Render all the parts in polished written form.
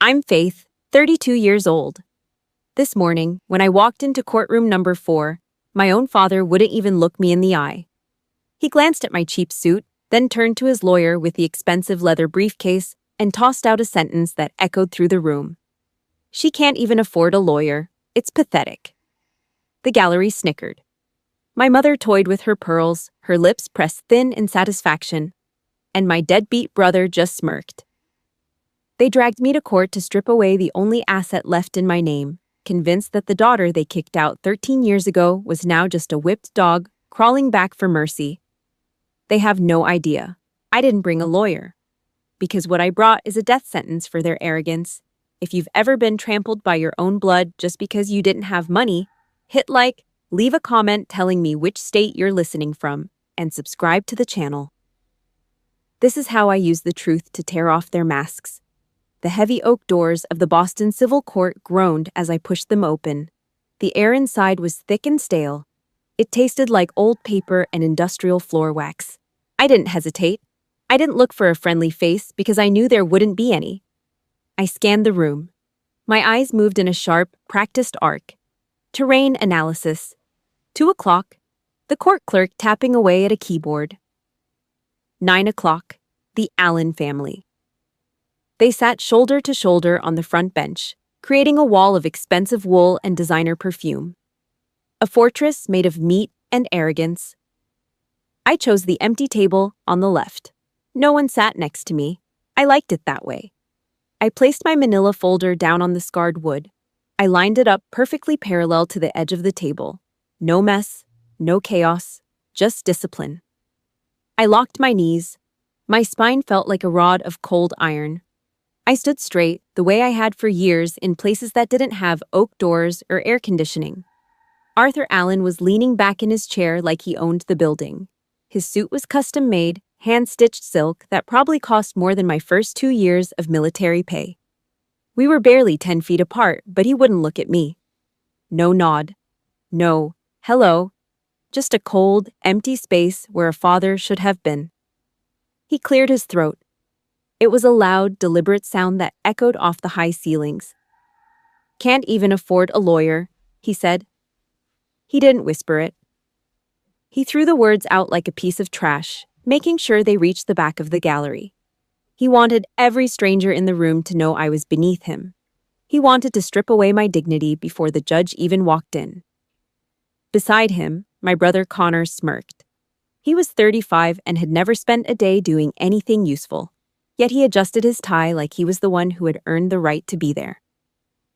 I'm Faith, 32 years old. This morning, when I walked into courtroom number 4, my own father wouldn't even look me in the eye. He glanced at my cheap suit, then turned to his lawyer with the expensive leather briefcase and tossed out a sentence that echoed through the room. "She can't even afford a lawyer. It's pathetic." The gallery snickered. My mother toyed with her pearls, her lips pressed thin in satisfaction, and my deadbeat brother just smirked. They dragged me to court to strip away the only asset left in my name, convinced that the daughter they kicked out 13 years ago was now just a whipped dog crawling back for mercy. They have no idea. I didn't bring a lawyer. Because what I brought is a death sentence for their arrogance. If you've ever been trampled by your own blood just because you didn't have money, hit like, leave a comment telling me which state you're listening from, and subscribe to the channel. This is how I use the truth to tear off their masks. The heavy oak doors of the Boston Civil Court groaned as I pushed them open. The air inside was thick and stale. It tasted like old paper and industrial floor wax. I didn't hesitate. I didn't look for a friendly face because I knew there wouldn't be any. I scanned the room. My eyes moved in a sharp, practiced arc. Terrain analysis. 2 o'clock. The court clerk tapping away at a keyboard. 9 o'clock. The Allen family. They sat shoulder to shoulder on the front bench, creating a wall of expensive wool and designer perfume. A fortress made of meat and arrogance. I chose the empty table on the left. No one sat next to me. I liked it that way. I placed my manila folder down on the scarred wood. I lined it up perfectly parallel to the edge of the table. No mess, no chaos, just discipline. I locked my knees. My spine felt like a rod of cold iron. I stood straight, the way I had for years, in places that didn't have oak doors or air conditioning. Arthur Allen was leaning back in his chair like he owned the building. His suit was custom-made, hand-stitched silk that probably cost more than my first 2 years of military pay. We were barely 10 feet apart, but he wouldn't look at me. No nod. No hello. Just a cold, empty space where a father should have been. He cleared his throat. It was a loud, deliberate sound that echoed off the high ceilings. "Can't even afford a lawyer," he said. He didn't whisper it. He threw the words out like a piece of trash, making sure they reached the back of the gallery. He wanted every stranger in the room to know I was beneath him. He wanted to strip away my dignity before the judge even walked in. Beside him, my brother Connor smirked. He was 35 and had never spent a day doing anything useful. Yet he adjusted his tie like he was the one who had earned the right to be there.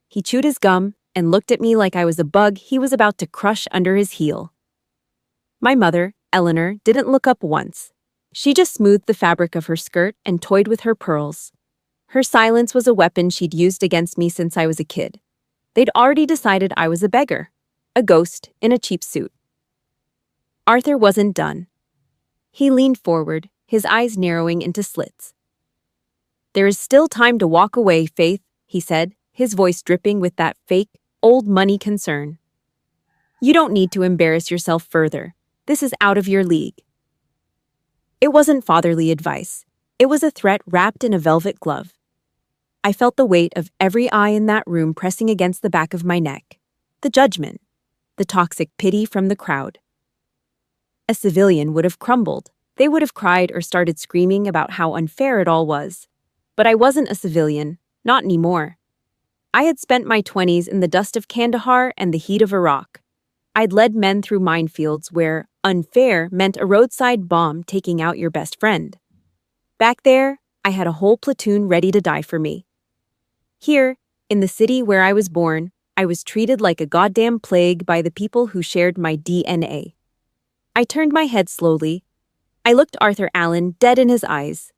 He chewed his gum and looked at me like I was a bug he was about to crush under his heel. My mother, Eleanor, didn't look up once. She just smoothed the fabric of her skirt and toyed with her pearls. Her silence was a weapon she'd used against me since I was a kid. They'd already decided I was a beggar, a ghost in a cheap suit. Arthur wasn't done. He leaned forward, his eyes narrowing into slits. "There is still time to walk away, Faith," he said, his voice dripping with that fake, old money concern. "You don't need to embarrass yourself further. This is out of your league." It wasn't fatherly advice. It was a threat wrapped in a velvet glove. I felt the weight of every eye in that room pressing against the back of my neck. The judgment. The toxic pity from the crowd. A civilian would have crumbled. They would have cried or started screaming about how unfair it all was. But I wasn't a civilian, not anymore. I had spent my 20s in the dust of Kandahar and the heat of Iraq. I'd led men through minefields where unfair meant a roadside bomb taking out your best friend. Back there, I had a whole platoon ready to die for me. Here, in the city where I was born, I was treated like a goddamn plague by the people who shared my DNA. I turned my head slowly. I looked Arthur Allen dead in his eyes.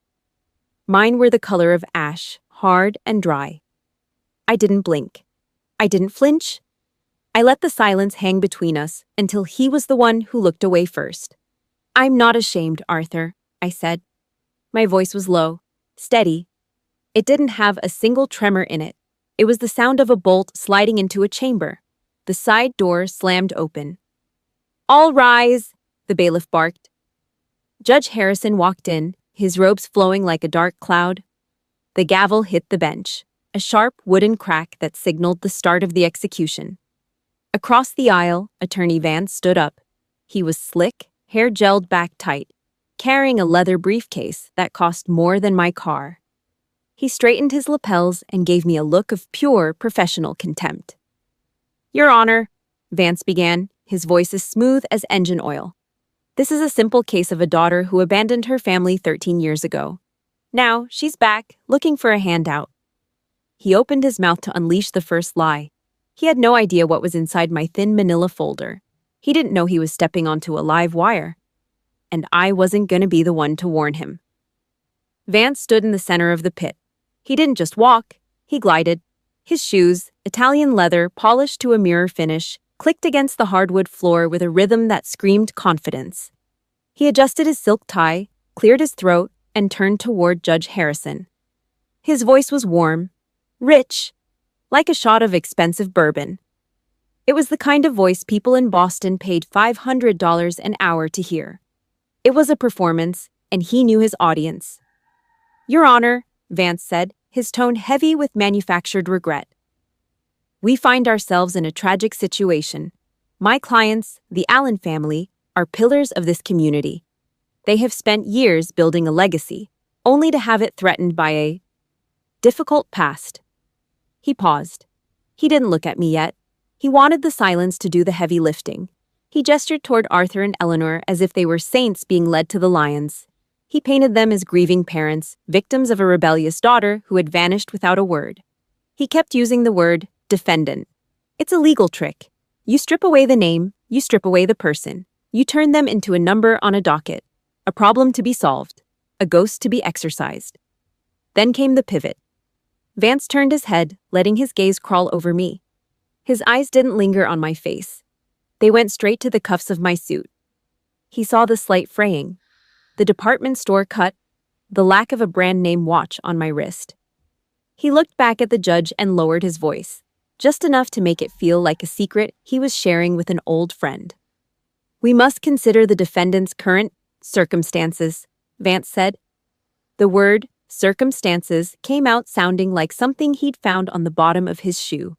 Mine were the color of ash, hard and dry. I didn't blink. I didn't flinch. I let the silence hang between us until he was the one who looked away first. "I'm not ashamed, Arthur," I said. My voice was low, steady. It didn't have a single tremor in it. It was the sound of a bolt sliding into a chamber. The side door slammed open. "All rise," the bailiff barked. Judge Harrison walked in, his robes flowing like a dark cloud. The gavel hit the bench. a sharp wooden crack that signaled the start of the execution. Across the aisle, Attorney Vance stood up. He was slick, hair gelled back tight, carrying a leather briefcase that cost more than my car. He straightened his lapels and gave me a look of pure professional contempt. "Your Honor," Vance began, his voice as smooth as engine oil. "This is a simple case of a daughter who abandoned her family 13 years ago. Now, she's back, looking for a handout." He opened his mouth to unleash the first lie. He had no idea what was inside my thin manila folder. He didn't know he was stepping onto a live wire. And I wasn't going to be the one to warn him. Vance stood in the center of the pit. He didn't just walk, he glided. His shoes, Italian leather polished to a mirror finish, clicked against the hardwood floor with a rhythm that screamed confidence. He adjusted his silk tie, cleared his throat, and turned toward Judge Harrison. His voice was warm, rich, like a shot of expensive bourbon. It was the kind of voice people in Boston paid $500 an hour to hear. It was a performance, and he knew his audience. "Your Honor," Vance said, his tone heavy with manufactured regret. "We find ourselves in a tragic situation. My clients, the Allen family, are pillars of this community. They have spent years building a legacy, only to have it threatened by a difficult past." He paused. He didn't look at me yet. He wanted the silence to do the heavy lifting. He gestured toward Arthur and Eleanor as if they were saints being led to the lions. He painted them as grieving parents, victims of a rebellious daughter who had vanished without a word. He kept using the word defendant. It's a legal trick. You strip away the name, you strip away the person. You turn them into a number on a docket, a problem to be solved, a ghost to be exorcised. Then came the pivot. Vance turned his head, letting his gaze crawl over me. His eyes didn't linger on my face. They went straight to the cuffs of my suit. He saw the slight fraying, the department store cut, the lack of a brand-name watch on my wrist. He looked back at the judge and lowered his voice, just enough to make it feel like a secret he was sharing with an old friend. "We must consider the defendant's current circumstances," Vance said. The word circumstances came out sounding like something he'd found on the bottom of his shoe.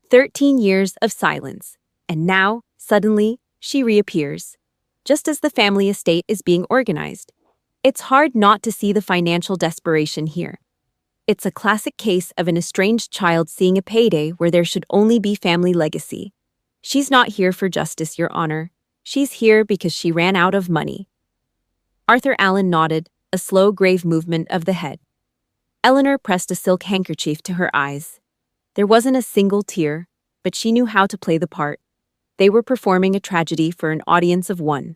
13 years of silence. And now, suddenly, she reappears, just as the family estate is being organized. It's hard not to see the financial desperation here. It's a classic case of an estranged child seeing a payday where there should only be family legacy. She's not here for justice, Your Honor. She's here because she ran out of money. Arthur Allen nodded, a slow, grave movement of the head. Eleanor pressed a silk handkerchief to her eyes. There wasn't a single tear, but she knew how to play the part. They were performing a tragedy for an audience of one.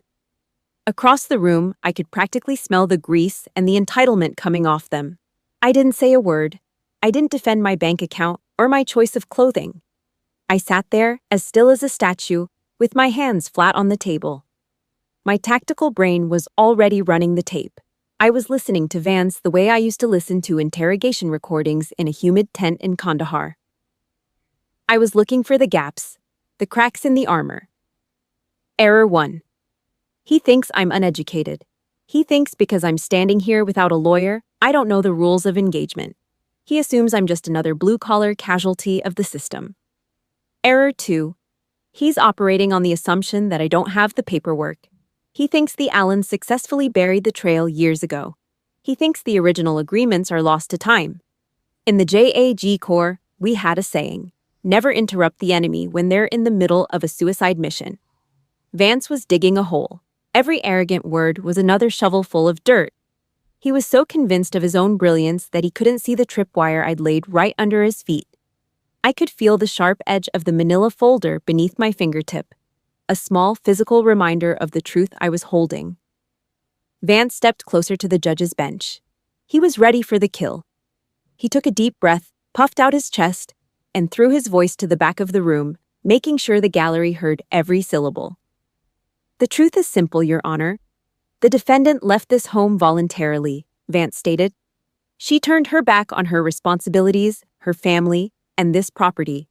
Across the room, I could practically smell the grease and the entitlement coming off them. I didn't say a word. I didn't defend my bank account or my choice of clothing. I sat there, as still as a statue, with my hands flat on the table. My tactical brain was already running the tape. I was listening to Vance the way I used to listen to interrogation recordings in a humid tent in Kandahar. I was looking for the gaps, the cracks in the armor. Error 1. He thinks I'm uneducated. He thinks because I'm standing here without a lawyer, I don't know the rules of engagement. He assumes I'm just another blue-collar casualty of the system. Error 2. He's operating on the assumption that I don't have the paperwork. He thinks the Allens successfully buried the trail years ago. He thinks the original agreements are lost to time. In the JAG Corps, we had a saying, never interrupt the enemy when they're in the middle of a suicide mission. Vance was digging a hole. Every arrogant word was another shovelful of dirt. He was so convinced of his own brilliance that he couldn't see the tripwire I'd laid right under his feet. I could feel the sharp edge of the manila folder beneath my fingertip, a small physical reminder of the truth I was holding. Vance stepped closer to the judge's bench. He was ready for the kill. He took a deep breath, puffed out his chest, and threw his voice to the back of the room, making sure the gallery heard every syllable. The truth is simple, Your Honor. The defendant left this home voluntarily, Vance stated. She turned her back on her responsibilities, her family, and this property.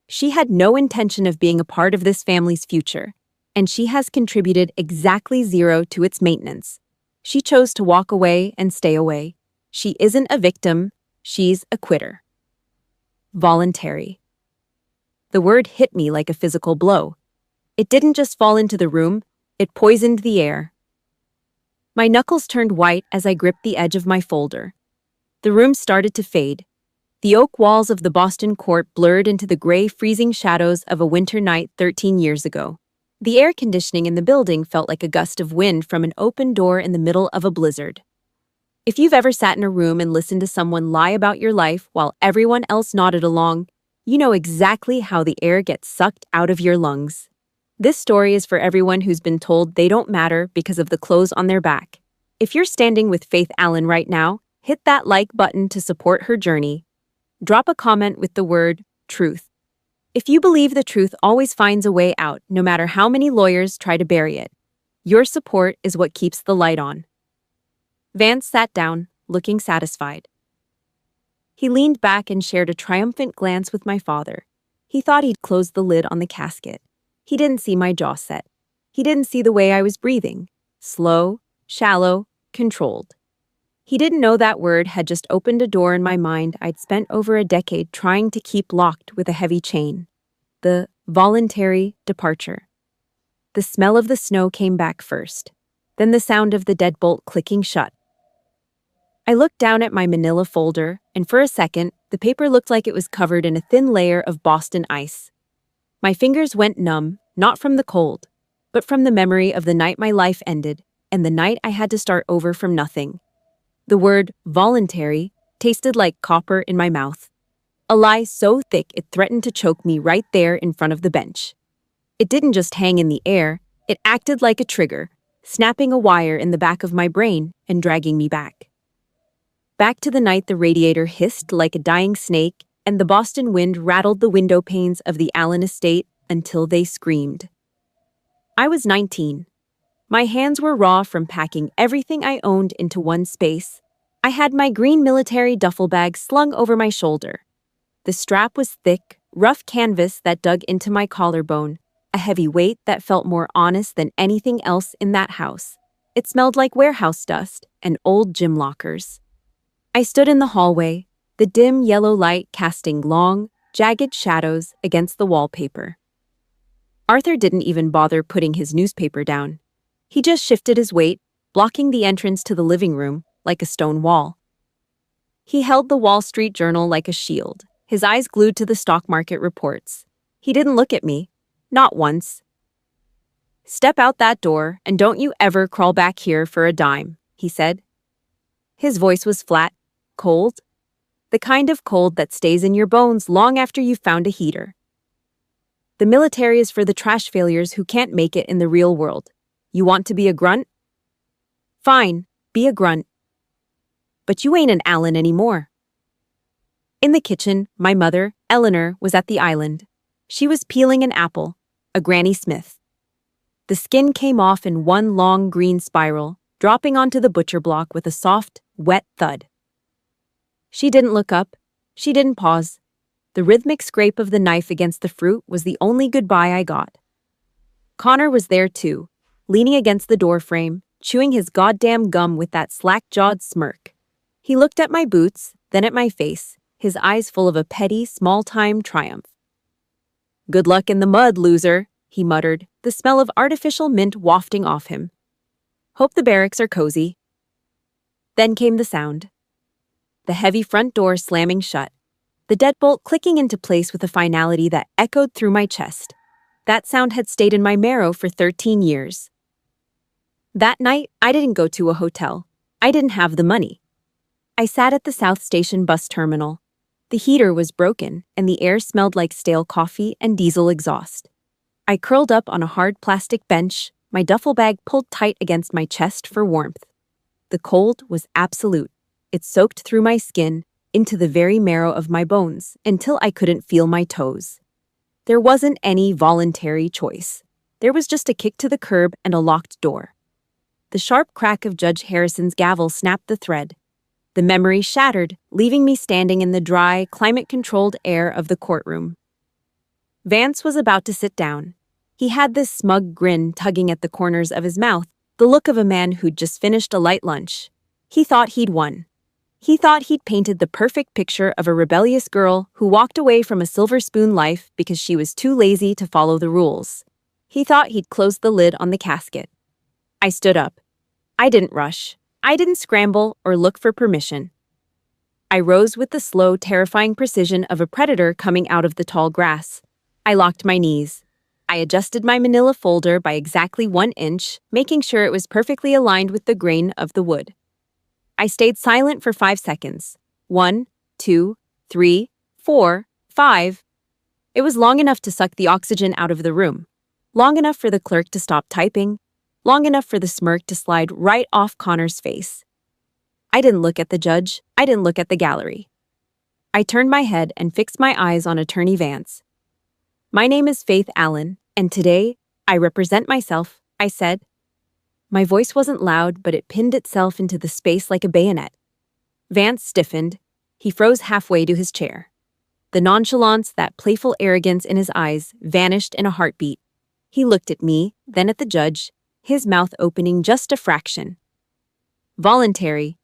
She had no intention of being a part of this family's future, and she has contributed exactly zero to its maintenance. She chose to walk away and stay away. She isn't a victim, she's a quitter. voluntary. The word hit me like a physical blow. It didn't just fall into the room, it poisoned the air. My knuckles turned white as I gripped the edge of my folder. The room started to fade. The oak walls of the Boston court blurred into the gray, freezing shadows of a winter night 13 years ago. The air conditioning in the building felt like a gust of wind from an open door in the middle of a blizzard. If you've ever sat in a room and listened to someone lie about your life while everyone else nodded along, you know exactly how the air gets sucked out of your lungs. This story is for everyone who's been told they don't matter because of the clothes on their back. If you're standing with Faith Allen right now, hit that like button to support her journey. Drop a comment with the word truth. If you believe the truth always finds a way out, no matter how many lawyers try to bury it, your support is what keeps the light on. Vance sat down, looking satisfied. He leaned back and shared a triumphant glance with my father. He thought he'd closed the lid on the casket. He didn't see my jaw set. He didn't see the way I was breathing. Slow, shallow, controlled. He didn't know that word had just opened a door in my mind I'd spent over a decade trying to keep locked with a heavy chain. The voluntary departure. The smell of the snow came back first, then the sound of the deadbolt clicking shut. I looked down at my manila folder, and for a second, the paper looked like it was covered in a thin layer of Boston ice. My fingers went numb, not from the cold, but from the memory of the night my life ended, and the night I had to start over from nothing. The word voluntary tasted like copper in my mouth. A lie so thick it threatened to choke me right there in front of the bench. It didn't just hang in the air, it acted like a trigger, snapping a wire in the back of my brain and dragging me back. Back to the night the radiator hissed like a dying snake and the Boston wind rattled the window panes of the Allen estate until they screamed. I was 19. My hands were raw from packing everything I owned into one space. I had my green military duffel bag slung over my shoulder. The strap was thick, rough canvas that dug into my collarbone, a heavy weight that felt more honest than anything else in that house. It smelled like warehouse dust and old gym lockers. I stood in the hallway, the dim yellow light casting long, jagged shadows against the wallpaper. Arthur didn't even bother putting his newspaper down. He just shifted his weight, blocking the entrance to the living room like a stone wall. He held the Wall Street Journal like a shield, his eyes glued to the stock market reports. He didn't look at me, not once. "Step out that door and don't you ever crawl back here for a dime," he said. His voice was flat, cold, the kind of cold that stays in your bones long after you've found a heater. "The military is for the trash failures who can't make it in the real world. You want to be a grunt? Fine, be a grunt. But you ain't an Allen anymore." In the kitchen, my mother, Eleanor, was at the island. She was peeling an apple, a Granny Smith. The skin came off in one long green spiral, dropping onto the butcher block with a soft, wet thud. She didn't look up. She didn't pause. The rhythmic scrape of the knife against the fruit was the only goodbye I got. Connor was there too, leaning against the doorframe, chewing his goddamn gum with that slack-jawed smirk. He looked at my boots, then at my face, his eyes full of a petty, small-time triumph. "Good luck in the mud, loser," he muttered, the smell of artificial mint wafting off him. "Hope the barracks are cozy." Then came the sound. The heavy front door slamming shut, the deadbolt clicking into place with a finality that echoed through my chest. That sound had stayed in my marrow for 13 years. That night, I didn't go to a hotel. I didn't have the money. I sat at the South Station bus terminal. The heater was broken, and the air smelled like stale coffee and diesel exhaust. I curled up on a hard plastic bench, my duffel bag pulled tight against my chest for warmth. The cold was absolute. It soaked through my skin, into the very marrow of my bones, until I couldn't feel my toes. There wasn't any voluntary choice. There was just a kick to the curb and a locked door. The sharp crack of Judge Harrison's gavel snapped the thread. The memory shattered, leaving me standing in the dry, climate-controlled air of the courtroom. Vance was about to sit down. He had this smug grin tugging at the corners of his mouth, the look of a man who'd just finished a light lunch. He thought he'd won. He thought he'd painted the perfect picture of a rebellious girl who walked away from a silver spoon life because she was too lazy to follow the rules. He thought he'd closed the lid on the casket. I stood up. I didn't rush. I didn't scramble or look for permission. I rose with the slow, terrifying precision of a predator coming out of the tall grass. I locked my knees. I adjusted my manila folder by exactly 1 inch, making sure it was perfectly aligned with the grain of the wood. I stayed silent for 5 seconds. 1, 2, 3, 4, 5. It was long enough to suck the oxygen out of the room. Long enough for the clerk to stop typing. Long enough for the smirk to slide right off Connor's face. I didn't look at the judge. I didn't look at the gallery. I turned my head and fixed my eyes on Attorney Vance. My name is Faith Allen, and today I represent myself, I said. My voice wasn't loud, but it pinned itself into the space like a bayonet. Vance stiffened. He froze halfway to his chair. The nonchalance, that playful arrogance in his eyes, vanished in a heartbeat. He looked at me, then at the judge, his mouth opening just a fraction. Voluntary.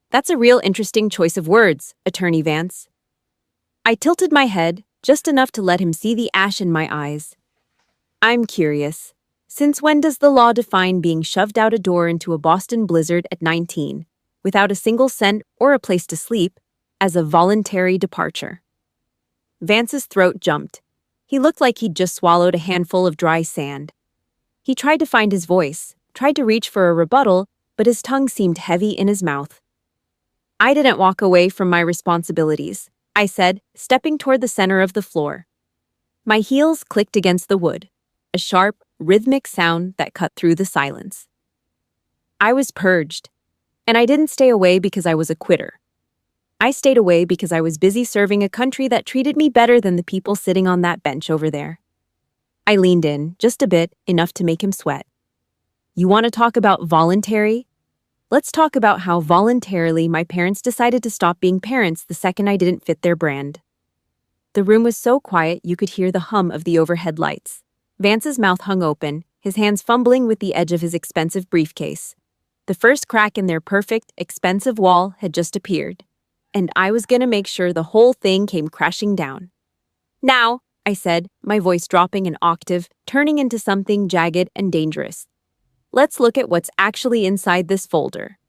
That's a real interesting choice of words, Attorney Vance. I tilted my head, just enough to let him see the ash in my eyes. I'm curious. Since when does the law define being shoved out a door into a Boston blizzard at 19, without a single cent or a place to sleep, as a voluntary departure? Vance's throat jumped. He looked like he'd just swallowed a handful of dry sand. He tried to find his voice, tried to reach for a rebuttal, but his tongue seemed heavy in his mouth. I didn't walk away from my responsibilities, I said, stepping toward the center of the floor. My heels clicked against the wood, a sharp, rhythmic sound that cut through the silence. I was purged, and I didn't stay away because I was a quitter. I stayed away because I was busy serving a country that treated me better than the people sitting on that bench over there. I leaned in, just a bit, enough to make him sweat. You want to talk about voluntary? Let's talk about how voluntarily my parents decided to stop being parents the second I didn't fit their brand. The room was so quiet you could hear the hum of the overhead lights. Vance's mouth hung open, his hands fumbling with the edge of his expensive briefcase. The first crack in their perfect, expensive wall had just appeared, and I was going to make sure the whole thing came crashing down. Now, I said, my voice dropping an octave, turning into something jagged and dangerous. Let's look at what's actually inside this folder.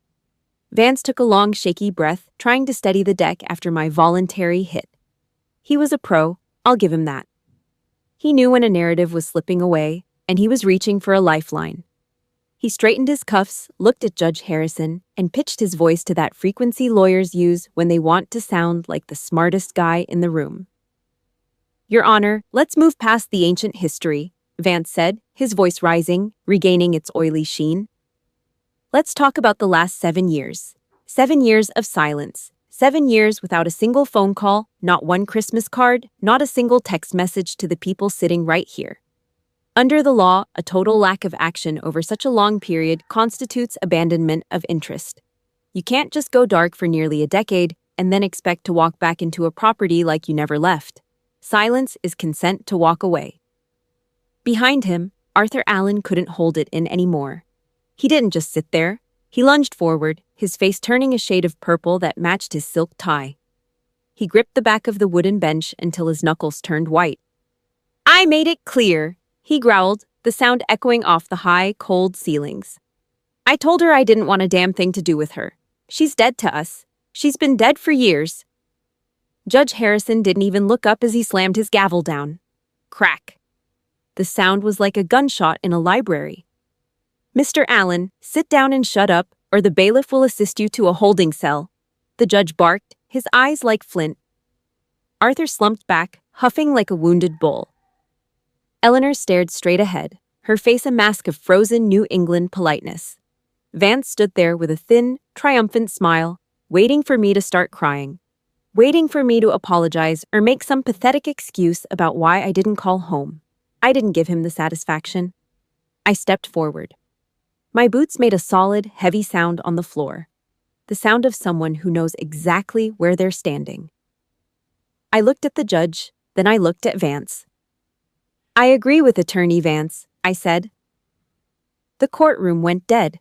Vance took a long, shaky breath, trying to steady the deck after my voluntary hit. He was a pro, I'll give him that. He knew when a narrative was slipping away, and he was reaching for a lifeline. He straightened his cuffs, looked at Judge Harrison, and pitched his voice to that frequency lawyers use when they want to sound like the smartest guy in the room. Your Honor, let's move past the ancient history, Vance said, his voice rising, regaining its oily sheen. Let's talk about the last 7 years. 7 years of silence. 7 years without a single phone call, not one Christmas card, not a single text message to the people sitting right here. Under the law, a total lack of action over such a long period constitutes abandonment of interest. You can't just go dark for nearly a decade and then expect to walk back into a property like you never left. Silence is consent to walk away. Behind him, Arthur Allen couldn't hold it in anymore. He didn't just sit there. He lunged forward, his face turning a shade of purple that matched his silk tie. He gripped the back of the wooden bench until his knuckles turned white. I made it clear, he growled, the sound echoing off the high, cold ceilings. I told her I didn't want a damn thing to do with her. She's dead to us. She's been dead for years. Judge Harrison didn't even look up as he slammed his gavel down. Crack. The sound was like a gunshot in a library. Mr. Allen, sit down and shut up, or the bailiff will assist you to a holding cell. The judge barked, his eyes like flint. Arthur slumped back, huffing like a wounded bull. Eleanor stared straight ahead, her face a mask of frozen New England politeness. Vance stood there with a thin, triumphant smile, waiting for me to start crying. Waiting for me to apologize or make some pathetic excuse about why I didn't call home. I didn't give him the satisfaction. I stepped forward. My boots made a solid, heavy sound on the floor. The sound of someone who knows exactly where they're standing. I looked at the judge, then I looked at Vance. I agree with Attorney Vance, I said. The courtroom went dead.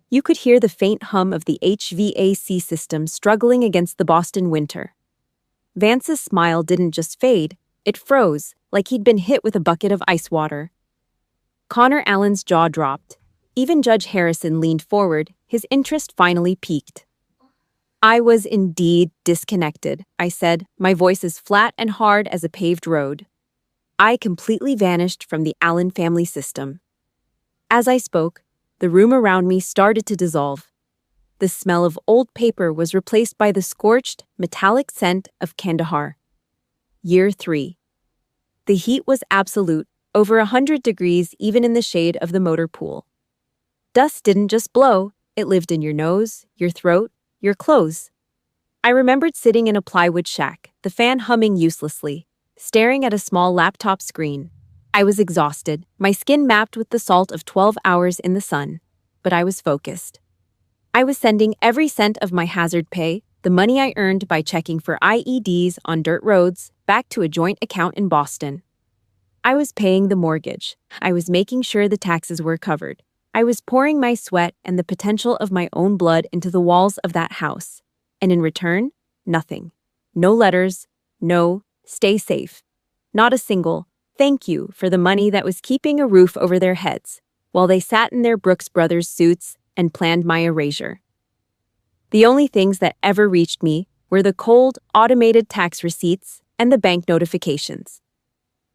You could hear the faint hum of the HVAC system struggling against the Boston winter. Vance's smile didn't just fade, it froze, like he'd been hit with a bucket of ice water. Connor Allen's jaw dropped. Even Judge Harrison leaned forward, his interest finally peaked. I was indeed disconnected, I said, my voice as flat and hard as a paved road. I completely vanished from the Allen family system. As I spoke, the room around me started to dissolve. The smell of old paper was replaced by the scorched, metallic scent of Kandahar. Year 3. The heat was absolute, over 100 degrees even in the shade of the motor pool. Dust didn't just blow, it lived in your nose, your throat, your clothes. I remembered sitting in a plywood shack, the fan humming uselessly, staring at a small laptop screen. I was exhausted, my skin mapped with the salt of 12 hours in the sun, but I was focused. I was sending every cent of my hazard pay, the money I earned by checking for IEDs on dirt roads, back to a joint account in Boston. I was paying the mortgage. I was making sure the taxes were covered. I was pouring my sweat and the potential of my own blood into the walls of that house. And in return, nothing. No letters, no, stay safe. Not a single, thank you for the money that was keeping a roof over their heads, while they sat in their Brooks Brothers suits and planned my erasure. The only things that ever reached me were the cold, automated tax receipts and the bank notifications.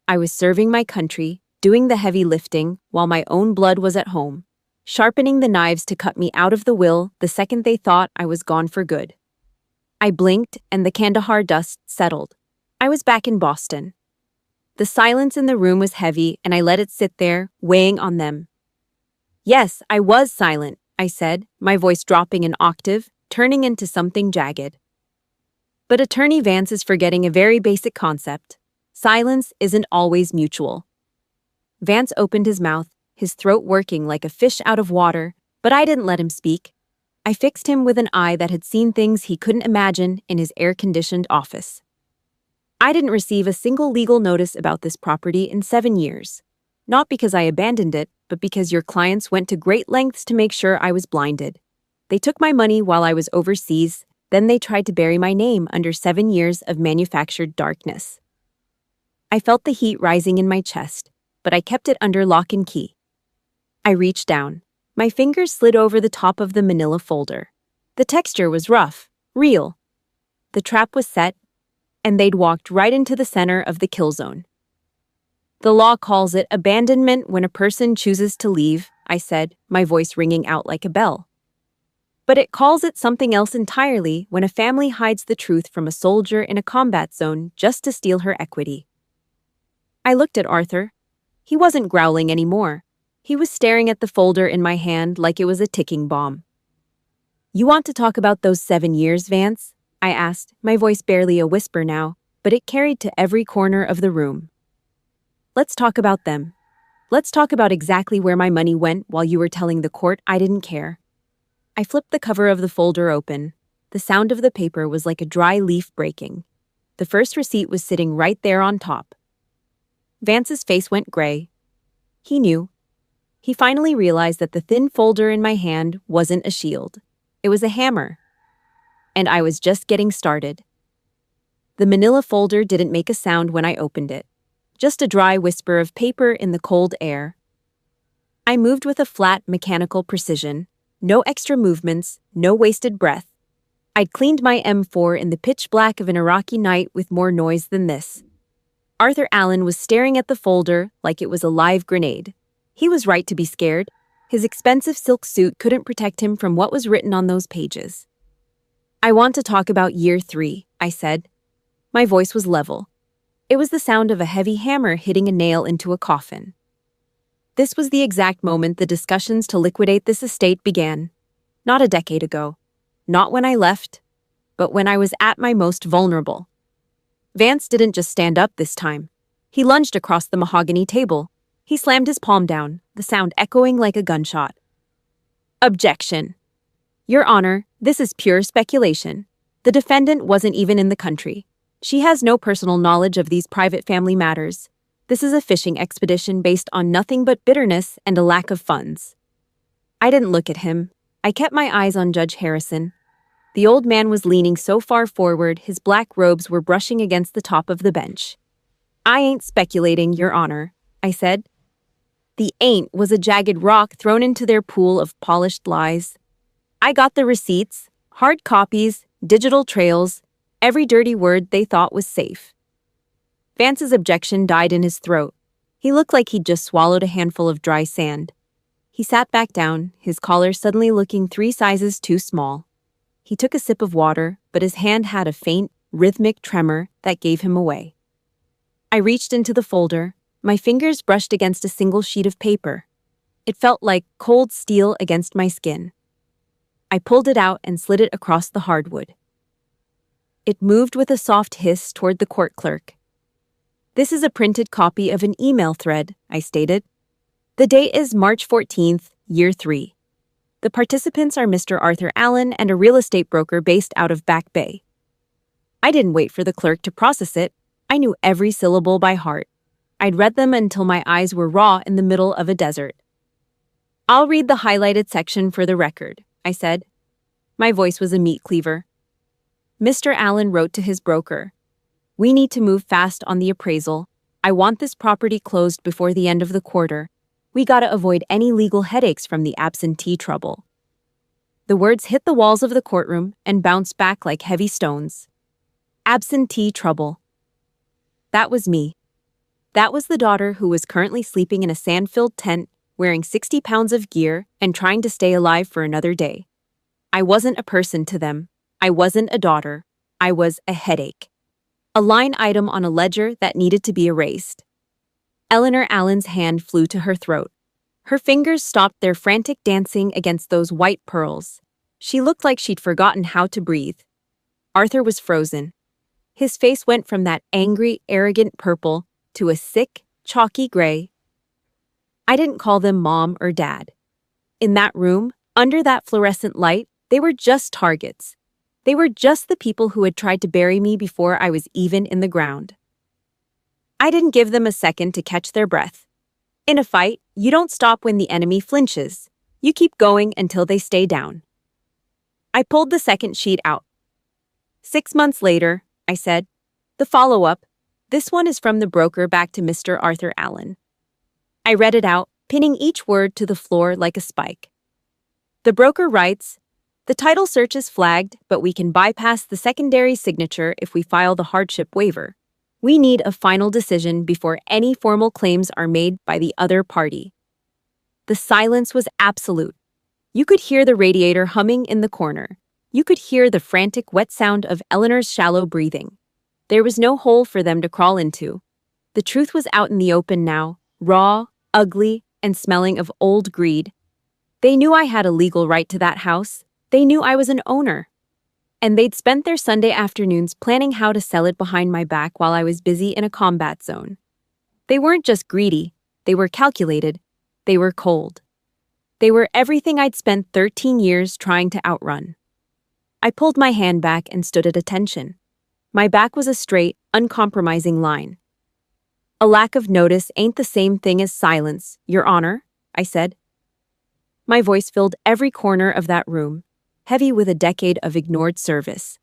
I was serving my country, doing the heavy lifting, while my own blood was at home, sharpening the knives to cut me out of the will the second they thought I was gone for good. I blinked and the Kandahar dust settled. I was back in Boston. The silence in the room was heavy and I let it sit there, weighing on them. Yes, I was silent, I said, my voice dropping an octave, turning into something jagged. But Attorney Vance is forgetting a very basic concept. Silence isn't always mutual. Vance opened his mouth, his throat working like a fish out of water, but I didn't let him speak. I fixed him with an eye that had seen things he couldn't imagine in his air-conditioned office. I didn't receive a single legal notice about this property in 7 years. Not because I abandoned it, but because your clients went to great lengths to make sure I was blinded. They took my money while I was overseas, then they tried to bury my name under 7 years of manufactured darkness. I felt the heat rising in my chest, but I kept it under lock and key. I reached down. My fingers slid over the top of the manila folder. The texture was rough, real. The trap was set, and they'd walked right into the center of the kill zone. The law calls it abandonment when a person chooses to leave, I said, my voice ringing out like a bell. But it calls it something else entirely when a family hides the truth from a soldier in a combat zone just to steal her equity. I looked at Arthur. He wasn't growling anymore. He was staring at the folder in my hand like it was a ticking bomb. You want to talk about those 7 years, Vance? I asked, my voice barely a whisper now, but it carried to every corner of the room. Let's talk about them. Let's talk about exactly where my money went while you were telling the court I didn't care. I flipped the cover of the folder open. The sound of the paper was like a dry leaf breaking. The first receipt was sitting right there on top. Vance's face went gray. He knew. He finally realized that the thin folder in my hand wasn't a shield. It was a hammer. And I was just getting started. The manila folder didn't make a sound when I opened it. Just a dry whisper of paper in the cold air. I moved with a flat, mechanical precision. No extra movements, no wasted breath. I'd cleaned my M4 in the pitch black of an Iraqi night with more noise than this. Arthur Allen was staring at the folder like it was a live grenade. He was right to be scared. His expensive silk suit couldn't protect him from what was written on those pages. I want to talk about year 3, I said. My voice was level. It was the sound of a heavy hammer hitting a nail into a coffin. This was the exact moment the discussions to liquidate this estate began. Not a decade ago. Not when I left, but when I was at my most vulnerable. Vance didn't just stand up this time. He lunged across the mahogany table. He slammed his palm down, the sound echoing like a gunshot. Objection. Your Honor, this is pure speculation. The defendant wasn't even in the country. She has no personal knowledge of these private family matters. This is a fishing expedition based on nothing but bitterness and a lack of funds. I didn't look at him. I kept my eyes on Judge Harrison. The old man was leaning so far forward, his black robes were brushing against the top of the bench. "I ain't speculating, Your Honor," I said. The "ain't" was a jagged rock thrown into their pool of polished lies. I got the receipts, hard copies, digital trails, every dirty word they thought was safe. Vance's objection died in his throat. He looked like he'd just swallowed a handful of dry sand. He sat back down, his collar suddenly looking 3 sizes too small. He took a sip of water, but his hand had a faint, rhythmic tremor that gave him away. I reached into the folder. My fingers brushed against a single sheet of paper. It felt like cold steel against my skin. I pulled it out and slid it across the hardwood. It moved with a soft hiss toward the court clerk. "This is a printed copy of an email thread," I stated. "The date is March 14th, Year 3. The participants are Mr. Arthur Allen and a real estate broker based out of Back Bay." I didn't wait for the clerk to process it. I knew every syllable by heart. I'd read them until my eyes were raw in the middle of a desert. "I'll read the highlighted section for the record," I said. My voice was a meat cleaver. Mr. Allen wrote to his broker, "We need to move fast on the appraisal. I want this property closed before the end of the quarter. We gotta avoid any legal headaches from the absentee trouble." The words hit the walls of the courtroom and bounced back like heavy stones. Absentee trouble. That was me. That was the daughter who was currently sleeping in a sand-filled tent, wearing 60 pounds of gear and trying to stay alive for another day. I wasn't a person to them. I wasn't a daughter. I was a headache. A line item on a ledger that needed to be erased. Eleanor Allen's hand flew to her throat. Her fingers stopped their frantic dancing against those white pearls. She looked like she'd forgotten how to breathe. Arthur was frozen. His face went from that angry, arrogant purple to a sick, chalky gray. I didn't call them mom or dad. In that room, under that fluorescent light, they were just targets. They were just the people who had tried to bury me before I was even in the ground. I didn't give them a second to catch their breath. In a fight, you don't stop when the enemy flinches. You keep going until they stay down. I pulled the second sheet out. 6 months later, I said, "The follow-up. This one is from the broker back to Mr. Arthur Allen." I read it out, pinning each word to the floor like a spike. The broker writes, "The title search is flagged, but we can bypass the secondary signature if we file the hardship waiver. We need a final decision before any formal claims are made by the other party." The silence was absolute. You could hear the radiator humming in the corner. You could hear the frantic, wet sound of Eleanor's shallow breathing. There was no hole for them to crawl into. The truth was out in the open now, raw, ugly, and smelling of old greed. They knew I had a legal right to that house. They knew I was an owner. And they'd spent their Sunday afternoons planning how to sell it behind my back while I was busy in a combat zone. They weren't just greedy. They were calculated. They were cold. They were everything I'd spent 13 years trying to outrun. I pulled my hand back and stood at attention. My back was a straight, uncompromising line. "A lack of notice ain't the same thing as silence, Your Honor," I said. My voice filled every corner of that room, heavy with a decade of ignored service.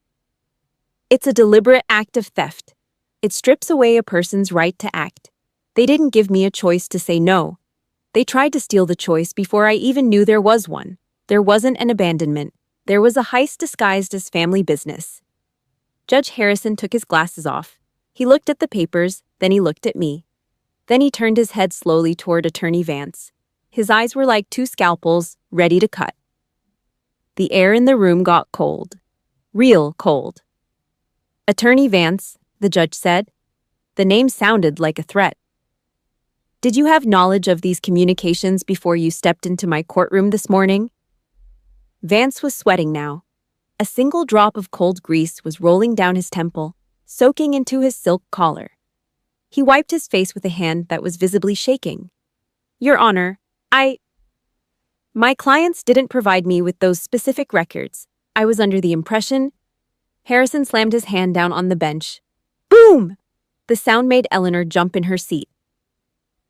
"It's a deliberate act of theft. It strips away a person's right to act. They didn't give me a choice to say no. They tried to steal the choice before I even knew there was one. There wasn't an abandonment. There was a heist disguised as family business." Judge Harrison took his glasses off. He looked at the papers, then he looked at me. Then he turned his head slowly toward Attorney Vance. His eyes were like 2 scalpels, ready to cut. The air in the room got cold. Real cold. "Attorney Vance," the judge said. The name sounded like a threat. "Did you have knowledge of these communications before you stepped into my courtroom this morning?" Vance was sweating now. A single drop of cold grease was rolling down his temple, soaking into his silk collar. He wiped his face with a hand that was visibly shaking. "Your Honor, My clients didn't provide me with those specific records. I was under the impression..." Harrison slammed his hand down on the bench. Boom! The sound made Eleanor jump in her seat.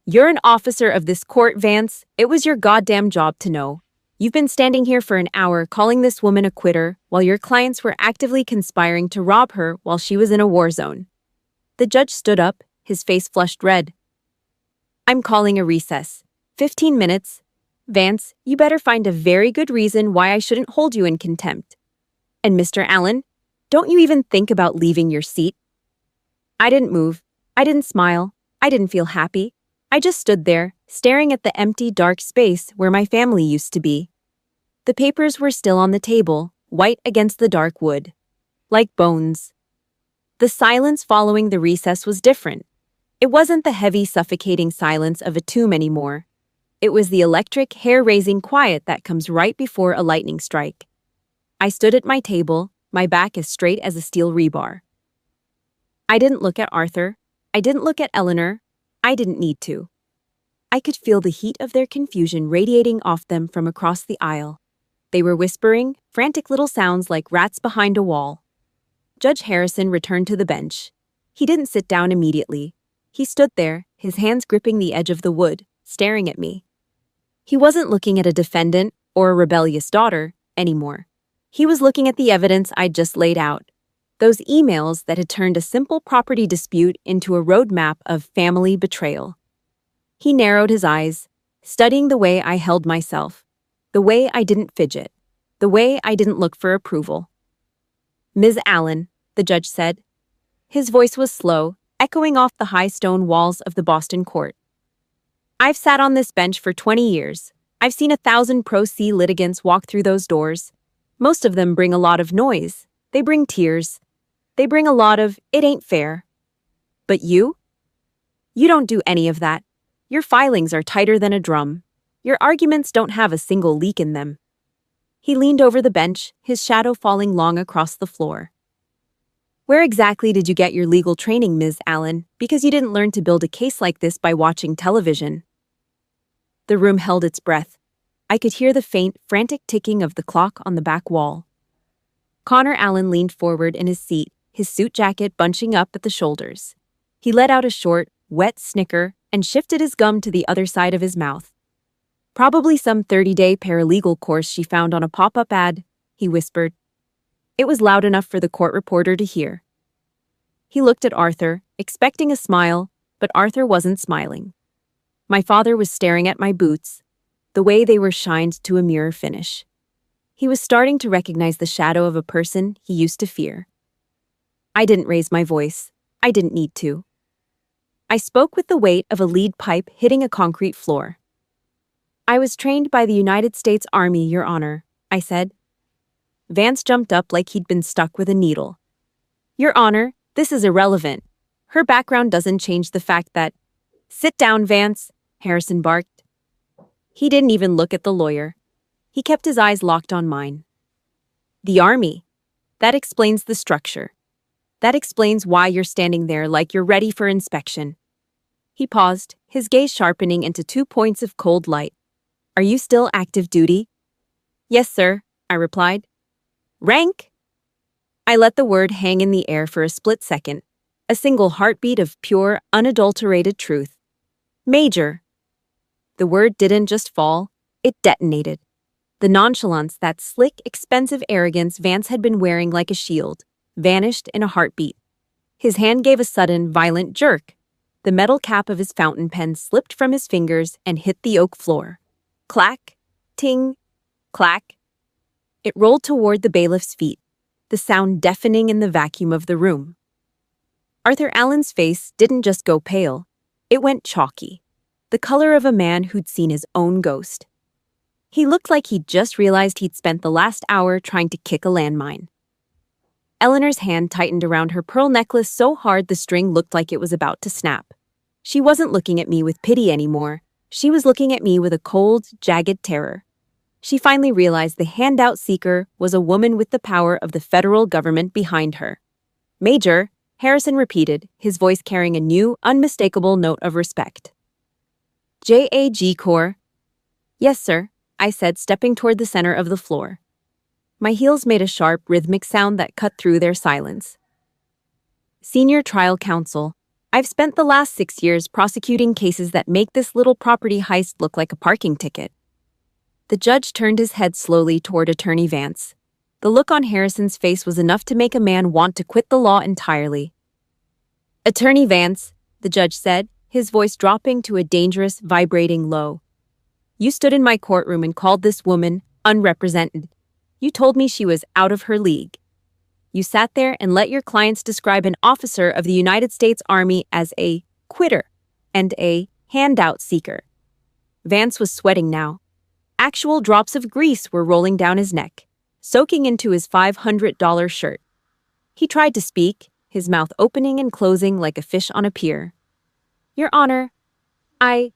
"You're an officer of this court, Vance. It was your goddamn job to know. You've been standing here for an hour calling this woman a quitter while your clients were actively conspiring to rob her while she was in a war zone. The judge stood up, his face flushed red. I'm calling a recess. 15 minutes. Vance, you better find a very good reason why I shouldn't hold you in contempt. And Mr. Allen, don't you even think about leaving your seat? I didn't move. I didn't smile. I didn't feel happy. I just stood there, staring at the empty, dark space where my family used to be. The papers were still on the table, white against the dark wood. Like bones. The silence following the recess was different. It wasn't the heavy, suffocating silence of a tomb anymore. It was the electric, hair-raising quiet that comes right before a lightning strike. I stood at my table, my back as straight as a steel rebar. I didn't look at Arthur. I didn't look at Eleanor. I didn't need to. I could feel the heat of their confusion radiating off them from across the aisle. They were whispering, frantic little sounds like rats behind a wall. Judge Harrison returned to the bench. He didn't sit down immediately. He stood there, his hands gripping the edge of the wood, staring at me. He wasn't looking at a defendant or a rebellious daughter anymore. He was looking at the evidence I'd just laid out. Those emails that had turned a simple property dispute into a roadmap of family betrayal. He narrowed his eyes, studying the way I held myself, the way I didn't fidget, the way I didn't look for approval. Ms. Allen, the judge said. His voice was slow, echoing off the high stone walls of the Boston court. I've sat on this bench for 20 years. I've seen 1,000 pro se litigants walk through those doors. Most of them bring a lot of noise. They bring tears. They bring a lot of, it ain't fair. But you? You don't do any of that. Your filings are tighter than a drum. Your arguments don't have a single leak in them. He leaned over the bench, his shadow falling long across the floor. Where exactly did you get your legal training, Ms. Allen? Because you didn't learn to build a case like this by watching television. The room held its breath. I could hear the faint, frantic ticking of the clock on the back wall. Connor Allen leaned forward in his seat, his suit jacket bunching up at the shoulders. He let out a short, wet snicker and shifted his gum to the other side of his mouth. Probably some 30-day paralegal course she found on a pop-up ad, he whispered. It was loud enough for the court reporter to hear. He looked at Arthur, expecting a smile, but Arthur wasn't smiling. My father was staring at my boots, the way they were shined to a mirror finish. He was starting to recognize the shadow of a person he used to fear. I didn't raise my voice. I didn't need to. I spoke with the weight of a lead pipe hitting a concrete floor. I was trained by the United States Army, Your Honor, I said. Vance jumped up like he'd been stuck with a needle. Your Honor, this is irrelevant. Her background doesn't change the fact that— Sit down, Vance, Harrison barked. He didn't even look at the lawyer. He kept his eyes locked on mine. The Army. That explains the structure. That explains why you're standing there like you're ready for inspection. He paused, his gaze sharpening into 2 points of cold light. Are you still active duty? Yes, sir, I replied. Rank? I let the word hang in the air for a split second, a single heartbeat of pure, unadulterated truth. Major. The word didn't just fall, it detonated. The nonchalance, that slick, expensive arrogance Vance had been wearing like a shield, vanished in a heartbeat. His hand gave a sudden, violent jerk. The metal cap of his fountain pen slipped from his fingers and hit the oak floor. Clack, ting, clack. It rolled toward the bailiff's feet, the sound deafening in the vacuum of the room. Arthur Allen's face didn't just go pale, it went chalky, the color of a man who'd seen his own ghost. He looked like he'd just realized he'd spent the last hour trying to kick a landmine. Eleanor's hand tightened around her pearl necklace so hard the string looked like it was about to snap. She wasn't looking at me with pity anymore. She was looking at me with a cold, jagged terror. She finally realized the handout seeker was a woman with the power of the federal government behind her. Major, Harrison repeated, his voice carrying a new, unmistakable note of respect. JAG Corps. Yes, sir, I said, stepping toward the center of the floor. My heels made a sharp, rhythmic sound that cut through their silence. Senior Trial Counsel. I've spent the last 6 years prosecuting cases that make this little property heist look like a parking ticket. The judge turned his head slowly toward Attorney Vance. The look on Harrison's face was enough to make a man want to quit the law entirely. "Attorney Vance," the judge said, his voice dropping to a dangerous, vibrating low. "You stood in my courtroom and called this woman unrepresented. You told me she was out of her league. You sat there and let your clients describe an officer of the United States Army as a quitter and a handout seeker." Vance was sweating now. Actual drops of grease were rolling down his neck, soaking into his $500 shirt. He tried to speak, his mouth opening and closing like a fish on a pier. "Your Honor, I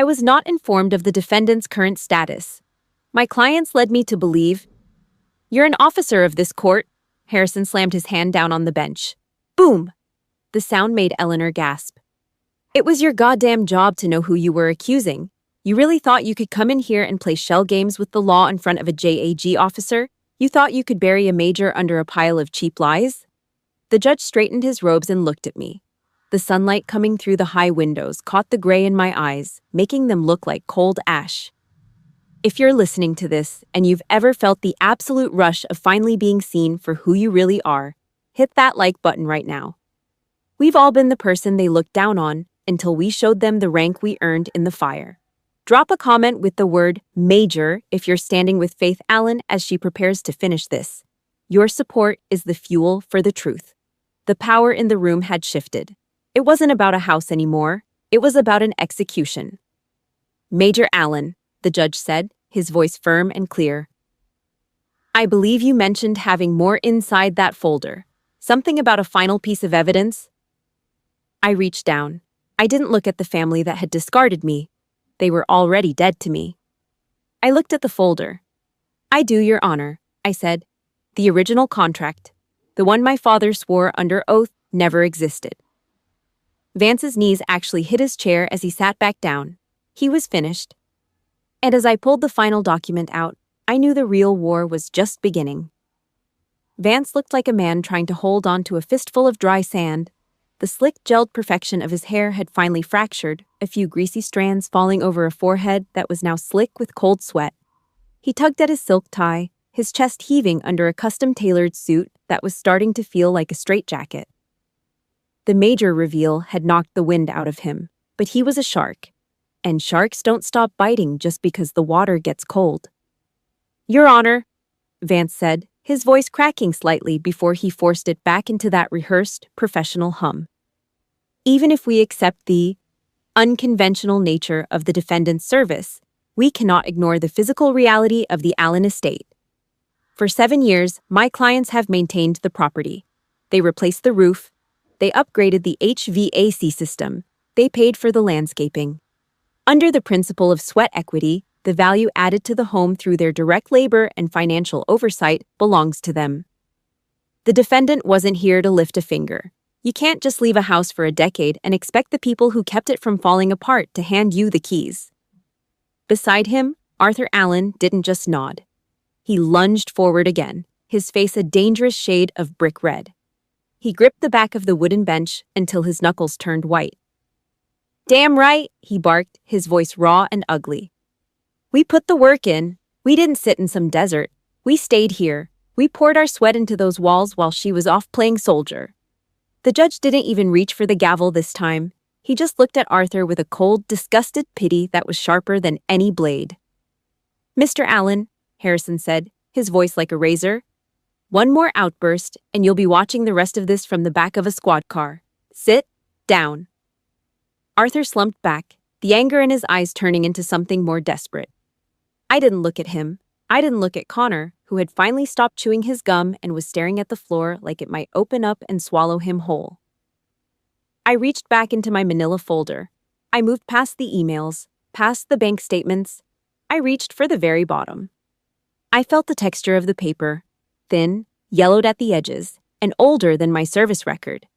was not informed of the defendant's current status. My clients led me to believe—" "You're an officer of this court." Harrison slammed his hand down on the bench. Boom! The sound made Eleanor gasp. "It was your goddamn job to know who you were accusing. You really thought you could come in here and play shell games with the law in front of a JAG officer? You thought you could bury a major under a pile of cheap lies?" The judge straightened his robes and looked at me. The sunlight coming through the high windows caught the gray in my eyes, making them look like cold ash. If you're listening to this and you've ever felt the absolute rush of finally being seen for who you really are, hit that like button right now. We've all been the person they looked down on until we showed them the rank we earned in the fire. Drop a comment with the word Major if you're standing with Faith Allen as she prepares to finish this. Your support is the fuel for the truth. The power in the room had shifted. It wasn't about a house anymore. It was about an execution. "Major Allen," the judge said, his voice firm and clear. "I believe you mentioned having more inside that folder. Something about a final piece of evidence?" I reached down. I didn't look at the family that had discarded me. They were already dead to me. I looked at the folder. "I do, Your Honor," I said. "The original contract, the one my father swore under oath never existed." Vance's knees actually hit his chair as he sat back down. He was finished. And as I pulled the final document out, I knew the real war was just beginning. Vance looked like a man trying to hold on to a fistful of dry sand. The slick, gelled perfection of his hair had finally fractured, a few greasy strands falling over a forehead that was now slick with cold sweat. He tugged at his silk tie, his chest heaving under a custom-tailored suit that was starting to feel like a straitjacket. The major reveal had knocked the wind out of him, but he was a shark. And sharks don't stop biting just because the water gets cold. "Your Honor," Vance said, his voice cracking slightly before he forced it back into that rehearsed, professional hum. "Even if we accept the unconventional nature of the defendant's service, we cannot ignore the physical reality of the Allen estate. For 7 years, my clients have maintained the property. They replaced the roof. They upgraded the HVAC system. They paid for the landscaping. Under the principle of sweat equity, the value added to the home through their direct labor and financial oversight belongs to them. The defendant wasn't here to lift a finger. You can't just leave a house for a decade and expect the people who kept it from falling apart to hand you the keys." Beside him, Arthur Allen didn't just nod. He lunged forward again, his face a dangerous shade of brick red. He gripped the back of the wooden bench until his knuckles turned white. "Damn right," he barked, his voice raw and ugly. "We put the work in. We didn't sit in some desert. We stayed here. We poured our sweat into those walls while she was off playing soldier." The judge didn't even reach for the gavel this time. He just looked at Arthur with a cold, disgusted pity that was sharper than any blade. "Mr. Allen," Harrison said, his voice like a razor, "one more outburst, and you'll be watching the rest of this from the back of a squad car. Sit down." Arthur slumped back, the anger in his eyes turning into something more desperate. I didn't look at him. I didn't look at Connor, who had finally stopped chewing his gum and was staring at the floor like it might open up and swallow him whole. I reached back into my manila folder. I moved past the emails, past the bank statements. I reached for the very bottom. I felt the texture of the paper, thin, yellowed at the edges, and older than my service record.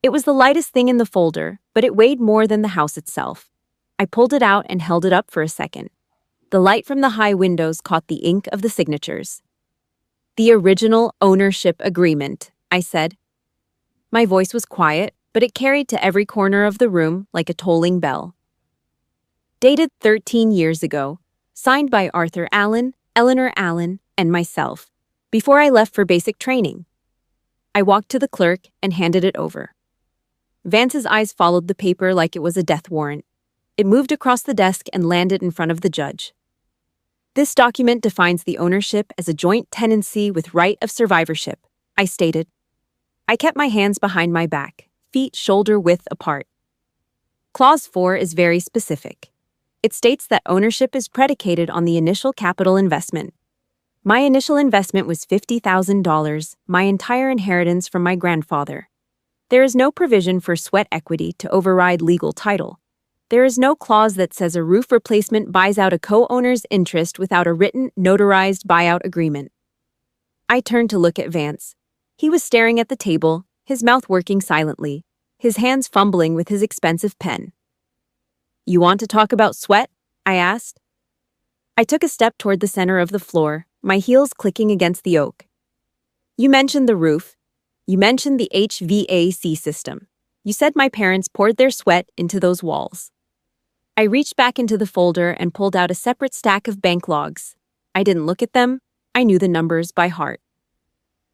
It was the lightest thing in the folder, but it weighed more than the house itself. I pulled it out and held it up for a second. The light from the high windows caught the ink of the signatures. "The original ownership agreement," I said. My voice was quiet, but it carried to every corner of the room like a tolling bell. "Dated 13 years ago, signed by Arthur Allen, Eleanor Allen, and myself, before I left for basic training. I walked to the clerk and handed it over. Vance's eyes followed the paper like it was a death warrant. It moved across the desk and landed in front of the judge. This document defines the ownership as a joint tenancy with right of survivorship, I stated. I kept my hands behind my back, feet shoulder-width apart. Clause 4 is very specific. It states that ownership is predicated on the initial capital investment. My initial investment was $50,000, my entire inheritance from my grandfather. There is no provision for sweat equity to override legal title. There is no clause that says a roof replacement buys out a co-owner's interest without a written, notarized buyout agreement. I turned to look at Vance. He was staring at the table, his mouth working silently, his hands fumbling with his expensive pen. You want to talk about sweat? I asked. I took a step toward the center of the floor, my heels clicking against the oak. You mentioned the roof. You mentioned the HVAC system. You said my parents poured their sweat into those walls. I reached back into the folder and pulled out a separate stack of bank logs. I didn't look at them. I knew the numbers by heart.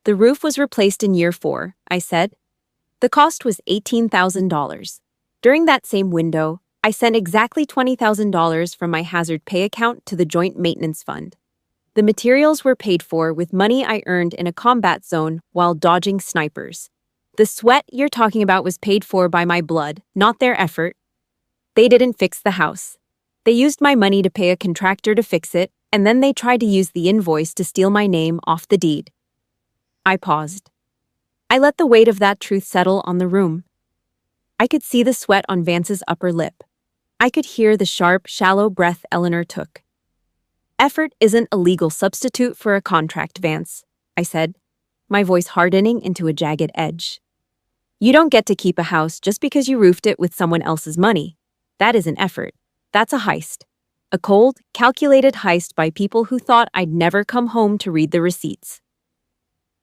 The roof was replaced in year 4, I said. The cost was $18,000. During that same window, I sent exactly $20,000 from my hazard pay account to the joint maintenance fund. The materials were paid for with money I earned in a combat zone while dodging snipers. The sweat you're talking about was paid for by my blood, not their effort. They didn't fix the house. They used my money to pay a contractor to fix it, and then they tried to use the invoice to steal my name off the deed. I paused. I let the weight of that truth settle on the room. I could see the sweat on Vance's upper lip. I could hear the sharp, shallow breath Eleanor took. Effort isn't a legal substitute for a contract, Vance, I said, my voice hardening into a jagged edge. You don't get to keep a house just because you roofed it with someone else's money. That isn't effort. That's a heist. A cold, calculated heist by people who thought I'd never come home to read the receipts.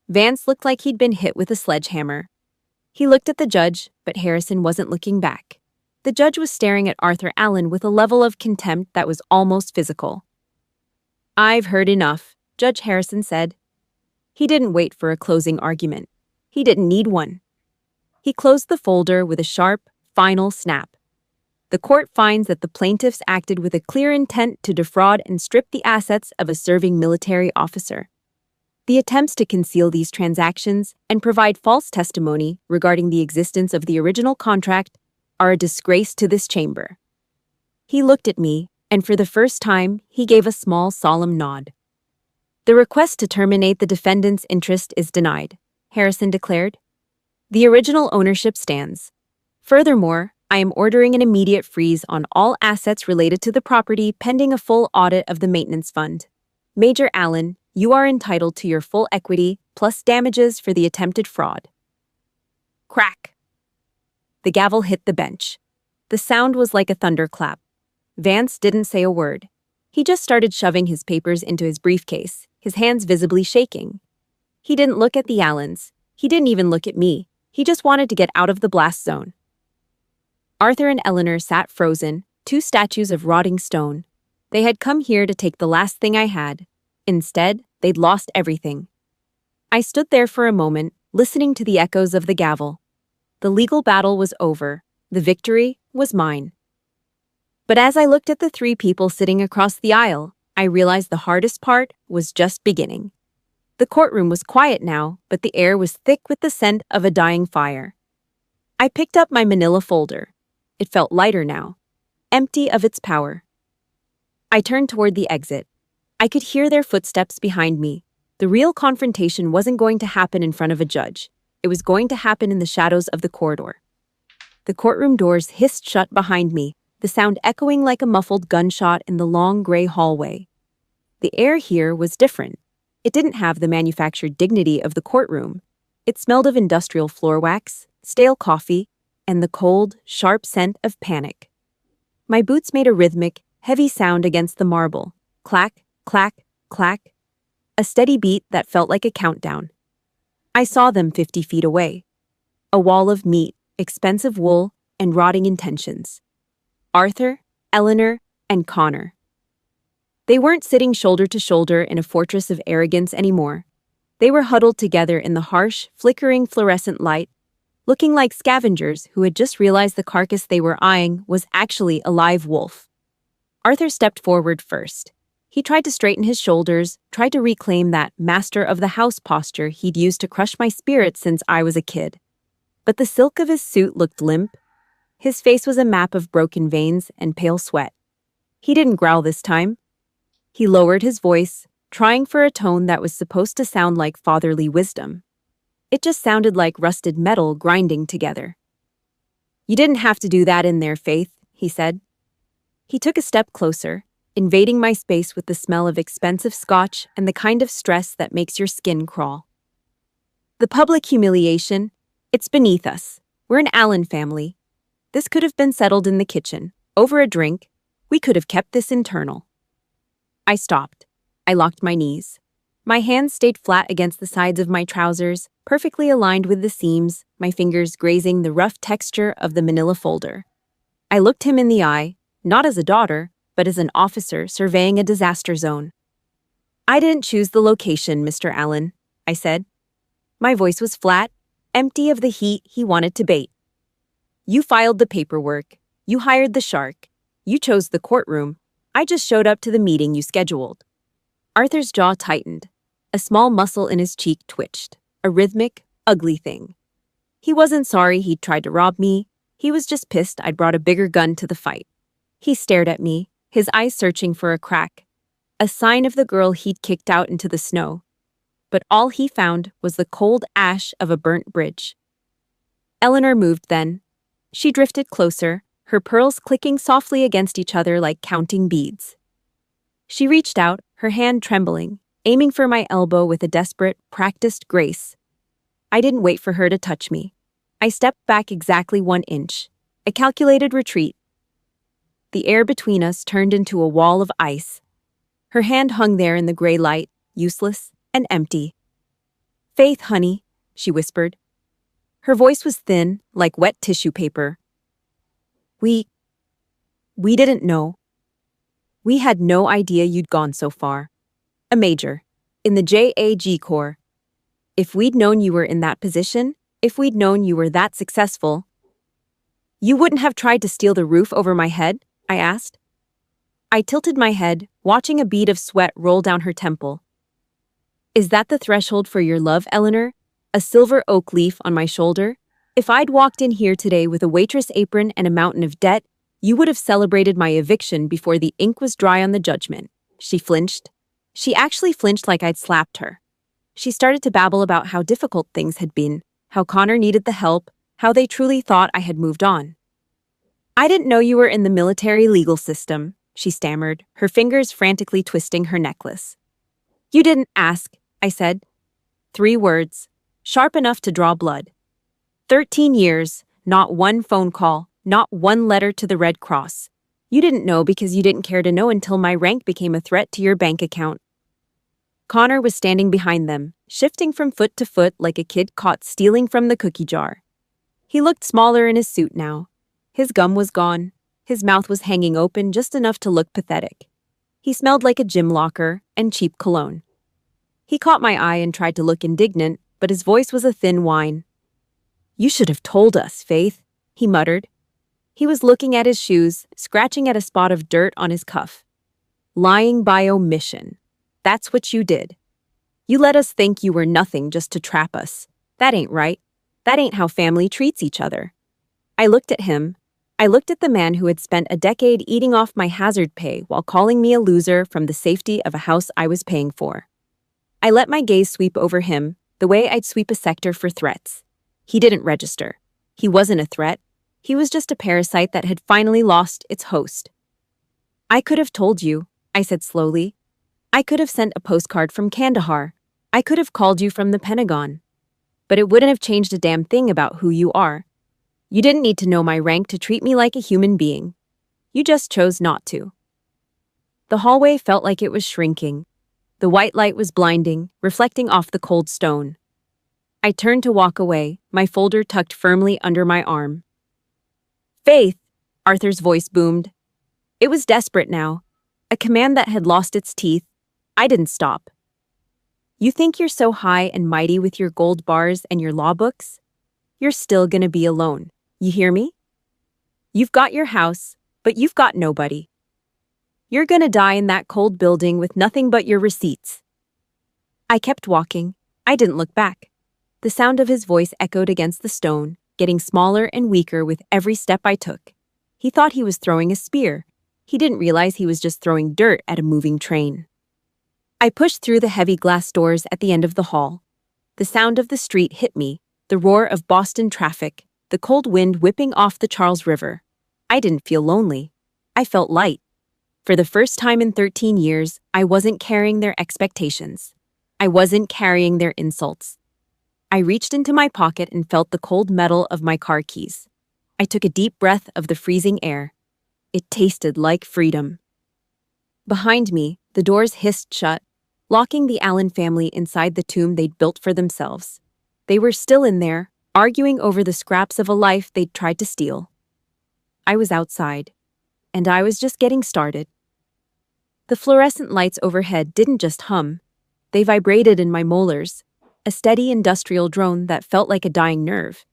Vance looked like he'd been hit with a sledgehammer. He looked at the judge, but Harrison wasn't looking back. The judge was staring at Arthur Allen with a level of contempt that was almost physical. I've heard enough, Judge Harrison said. He didn't wait for a closing argument. He didn't need one. He closed the folder with a sharp, final snap. The court finds that the plaintiffs acted with a clear intent to defraud and strip the assets of a serving military officer. The attempts to conceal these transactions and provide false testimony regarding the existence of the original contract are a disgrace to this chamber. He looked at me, and for the first time, he gave a small, solemn nod. The request to terminate the defendant's interest is denied, Harrison declared. The original ownership stands. Furthermore, I am ordering an immediate freeze on all assets related to the property pending a full audit of the maintenance fund. Major Allen, you are entitled to your full equity plus damages for the attempted fraud. Crack! The gavel hit the bench. The sound was like a thunderclap. Vance didn't say a word. He just started shoving his papers into his briefcase, his hands visibly shaking. He didn't look at the Allens. He didn't even look at me. He just wanted to get out of the blast zone. Arthur and Eleanor sat frozen, 2 statues of rotting stone. They had come here to take the last thing I had. Instead, they'd lost everything. I stood there for a moment, listening to the echoes of the gavel. The legal battle was over. The victory was mine. But as I looked at the 3 people sitting across the aisle, I realized the hardest part was just beginning. The courtroom was quiet now, but the air was thick with the scent of a dying fire. I picked up my manila folder. It felt lighter now, empty of its power. I turned toward the exit. I could hear their footsteps behind me. The real confrontation wasn't going to happen in front of a judge. It was going to happen in the shadows of the corridor. The courtroom doors hissed shut behind me, the sound echoing like a muffled gunshot in the long gray hallway. The air here was different. It didn't have the manufactured dignity of the courtroom. It smelled of industrial floor wax, stale coffee, and the cold, sharp scent of panic. My boots made a rhythmic, heavy sound against the marble. Clack, clack, clack. A steady beat that felt like a countdown. I saw them 50 feet away. A wall of meat, expensive wool, and rotting intentions. Arthur, Eleanor, and Connor. They weren't sitting shoulder to shoulder in a fortress of arrogance anymore. They were huddled together in the harsh, flickering fluorescent light, looking like scavengers who had just realized the carcass they were eyeing was actually a live wolf. Arthur stepped forward first. He tried to straighten his shoulders, tried to reclaim that master of the house posture he'd used to crush my spirit since I was a kid. But the silk of his suit looked limp. His face was a map of broken veins and pale sweat. He didn't growl this time. He lowered his voice, trying for a tone that was supposed to sound like fatherly wisdom. It just sounded like rusted metal grinding together. "You didn't have to do that in there, Faith," he said. He took a step closer, invading my space with the smell of expensive scotch and the kind of stress that makes your skin crawl. "The public humiliation, it's beneath us. We're an Allen family. This could have been settled in the kitchen, over a drink. We could have kept this internal." I stopped. I locked my knees. My hands stayed flat against the sides of my trousers, perfectly aligned with the seams, my fingers grazing the rough texture of the manila folder. I looked him in the eye, not as a daughter, but as an officer surveying a disaster zone. "I didn't choose the location, Mr. Allen," I said. My voice was flat, empty of the heat he wanted to bait. "You filed the paperwork. You hired the shark. You chose the courtroom. I just showed up to the meeting you scheduled." Arthur's jaw tightened. A small muscle in his cheek twitched, a rhythmic, ugly thing. He wasn't sorry he'd tried to rob me. He was just pissed I'd brought a bigger gun to the fight. He stared at me, his eyes searching for a crack, a sign of the girl he'd kicked out into the snow. But all he found was the cold ash of a burnt bridge. Eleanor moved then. She drifted closer, her pearls clicking softly against each other like counting beads. She reached out, her hand trembling, aiming for my elbow with a desperate, practiced grace. I didn't wait for her to touch me. I stepped back exactly 1 inch, a calculated retreat. The air between us turned into a wall of ice. Her hand hung there in the gray light, useless and empty. "Faith, honey," she whispered. Her voice was thin, like wet tissue paper. We didn't know. We had no idea you'd gone so far. A major, in the JAG Corps. If we'd known you were in that position, if we'd known you were that successful..." "You wouldn't have tried to steal the roof over my head?" I asked. I tilted my head, watching a bead of sweat roll down her temple. "Is that the threshold for your love, Eleanor? A silver oak leaf on my shoulder? If I'd walked in here today with a waitress apron and a mountain of debt, you would have celebrated my eviction before the ink was dry on the judgment." She flinched. She actually flinched like I'd slapped her. She started to babble about how difficult things had been, how Connor needed the help, how they truly thought I had moved on. "I didn't know you were in the military legal system," she stammered, her fingers frantically twisting her necklace. "You didn't ask," I said. 3 words, sharp enough to draw blood. 13 years, not one phone call, not one letter to the Red Cross. You didn't know because you didn't care to know until my rank became a threat to your bank account. Connor was standing behind them, shifting from foot to foot like a kid caught stealing from the cookie jar. He looked smaller in his suit now. His gum was gone. His mouth was hanging open just enough to look pathetic. He smelled like a gym locker and cheap cologne. He caught my eye and tried to look indignant, but his voice was a thin whine. "You should have told us, Faith," he muttered. He was looking at his shoes, scratching at a spot of dirt on his cuff. "Lying by omission. That's what you did. You let us think you were nothing just to trap us. That ain't right. That ain't how family treats each other." I looked at him. I looked at the man who had spent a decade eating off my hazard pay while calling me a loser from the safety of a house I was paying for. I let my gaze sweep over him, the way I'd sweep a sector for threats. He didn't register. He wasn't a threat. He was just a parasite that had finally lost its host. "I could have told you," I said slowly. "I could have sent a postcard from Kandahar. I could have called you from the Pentagon. But it wouldn't have changed a damn thing about who you are. You didn't need to know my rank to treat me like a human being. You just chose not to." The hallway felt like it was shrinking. The white light was blinding, reflecting off the cold stone. I turned to walk away, my folder tucked firmly under my arm. "Faith," Arthur's voice boomed. It was desperate now. A command that had lost its teeth. I didn't stop. You think you're so high and mighty with your gold bars and your law books? You're still gonna be alone. You hear me? You've got your house, but you've got nobody. You're gonna die in that cold building with nothing but your receipts. I kept walking. I didn't look back. The sound of his voice echoed against the stone, getting smaller and weaker with every step I took. He thought he was throwing a spear. He didn't realize he was just throwing dirt at a moving train. I pushed through the heavy glass doors at the end of the hall. The sound of the street hit me, the roar of Boston traffic, the cold wind whipping off the Charles River. I didn't feel lonely. I felt light. For the first time in 13 years, I wasn't carrying their expectations. I wasn't carrying their insults. I reached into my pocket and felt the cold metal of my car keys. I took a deep breath of the freezing air. It tasted like freedom. Behind me, the doors hissed shut, locking the Allen family inside the tomb they'd built for themselves. They were still in there, arguing over the scraps of a life they'd tried to steal. I was outside, and I was just getting started. The fluorescent lights overhead didn't just hum. They vibrated in my molars, a steady industrial drone that felt like a dying nerve.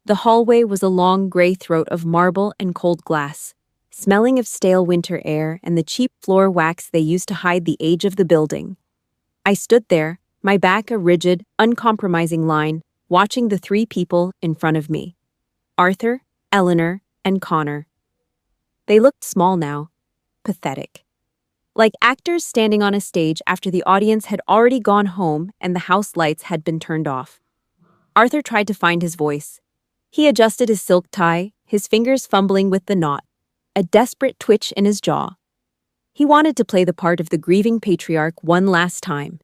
The hallway was a long gray throat of marble and cold glass, smelling of stale winter air and the cheap floor wax they used to hide the age of the building. I stood there, my back a rigid, uncompromising line, watching the three people in front of me. Arthur, Eleanor, and Connor. They looked small now, pathetic. Like actors standing on a stage after the audience had already gone home and the house lights had been turned off. Arthur tried to find his voice. He adjusted his silk tie, his fingers fumbling with the knot, a desperate twitch in his jaw. He wanted to play the part of the grieving patriarch one last time.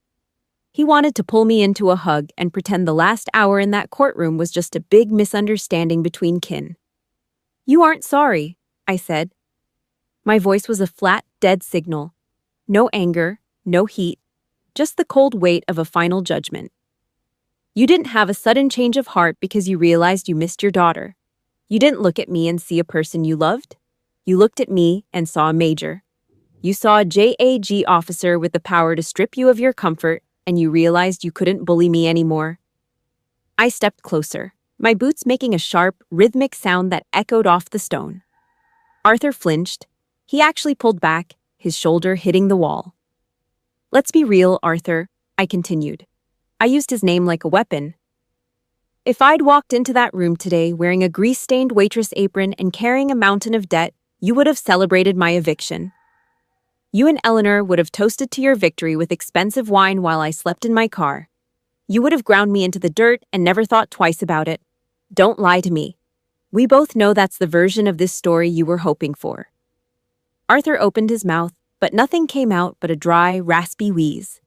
He wanted to pull me into a hug and pretend the last hour in that courtroom was just a big misunderstanding between kin. "You aren't sorry," I said. My voice was a flat, dead signal. No anger, no heat, just the cold weight of a final judgment. You didn't have a sudden change of heart because you realized you missed your daughter. You didn't look at me and see a person you loved. You looked at me and saw a major. You saw a JAG officer with the power to strip you of your comfort, and you realized you couldn't bully me anymore. I stepped closer, my boots making a sharp, rhythmic sound that echoed off the stone. Arthur flinched. He actually pulled back, his shoulder hitting the wall. "Let's be real, Arthur," I continued. I used his name like a weapon. If I'd walked into that room today wearing a grease-stained waitress apron and carrying a mountain of debt, you would have celebrated my eviction. You and Eleanor would have toasted to your victory with expensive wine while I slept in my car. You would have ground me into the dirt and never thought twice about it. Don't lie to me. We both know that's the version of this story you were hoping for. Arthur opened his mouth, but nothing came out but a dry, raspy wheeze.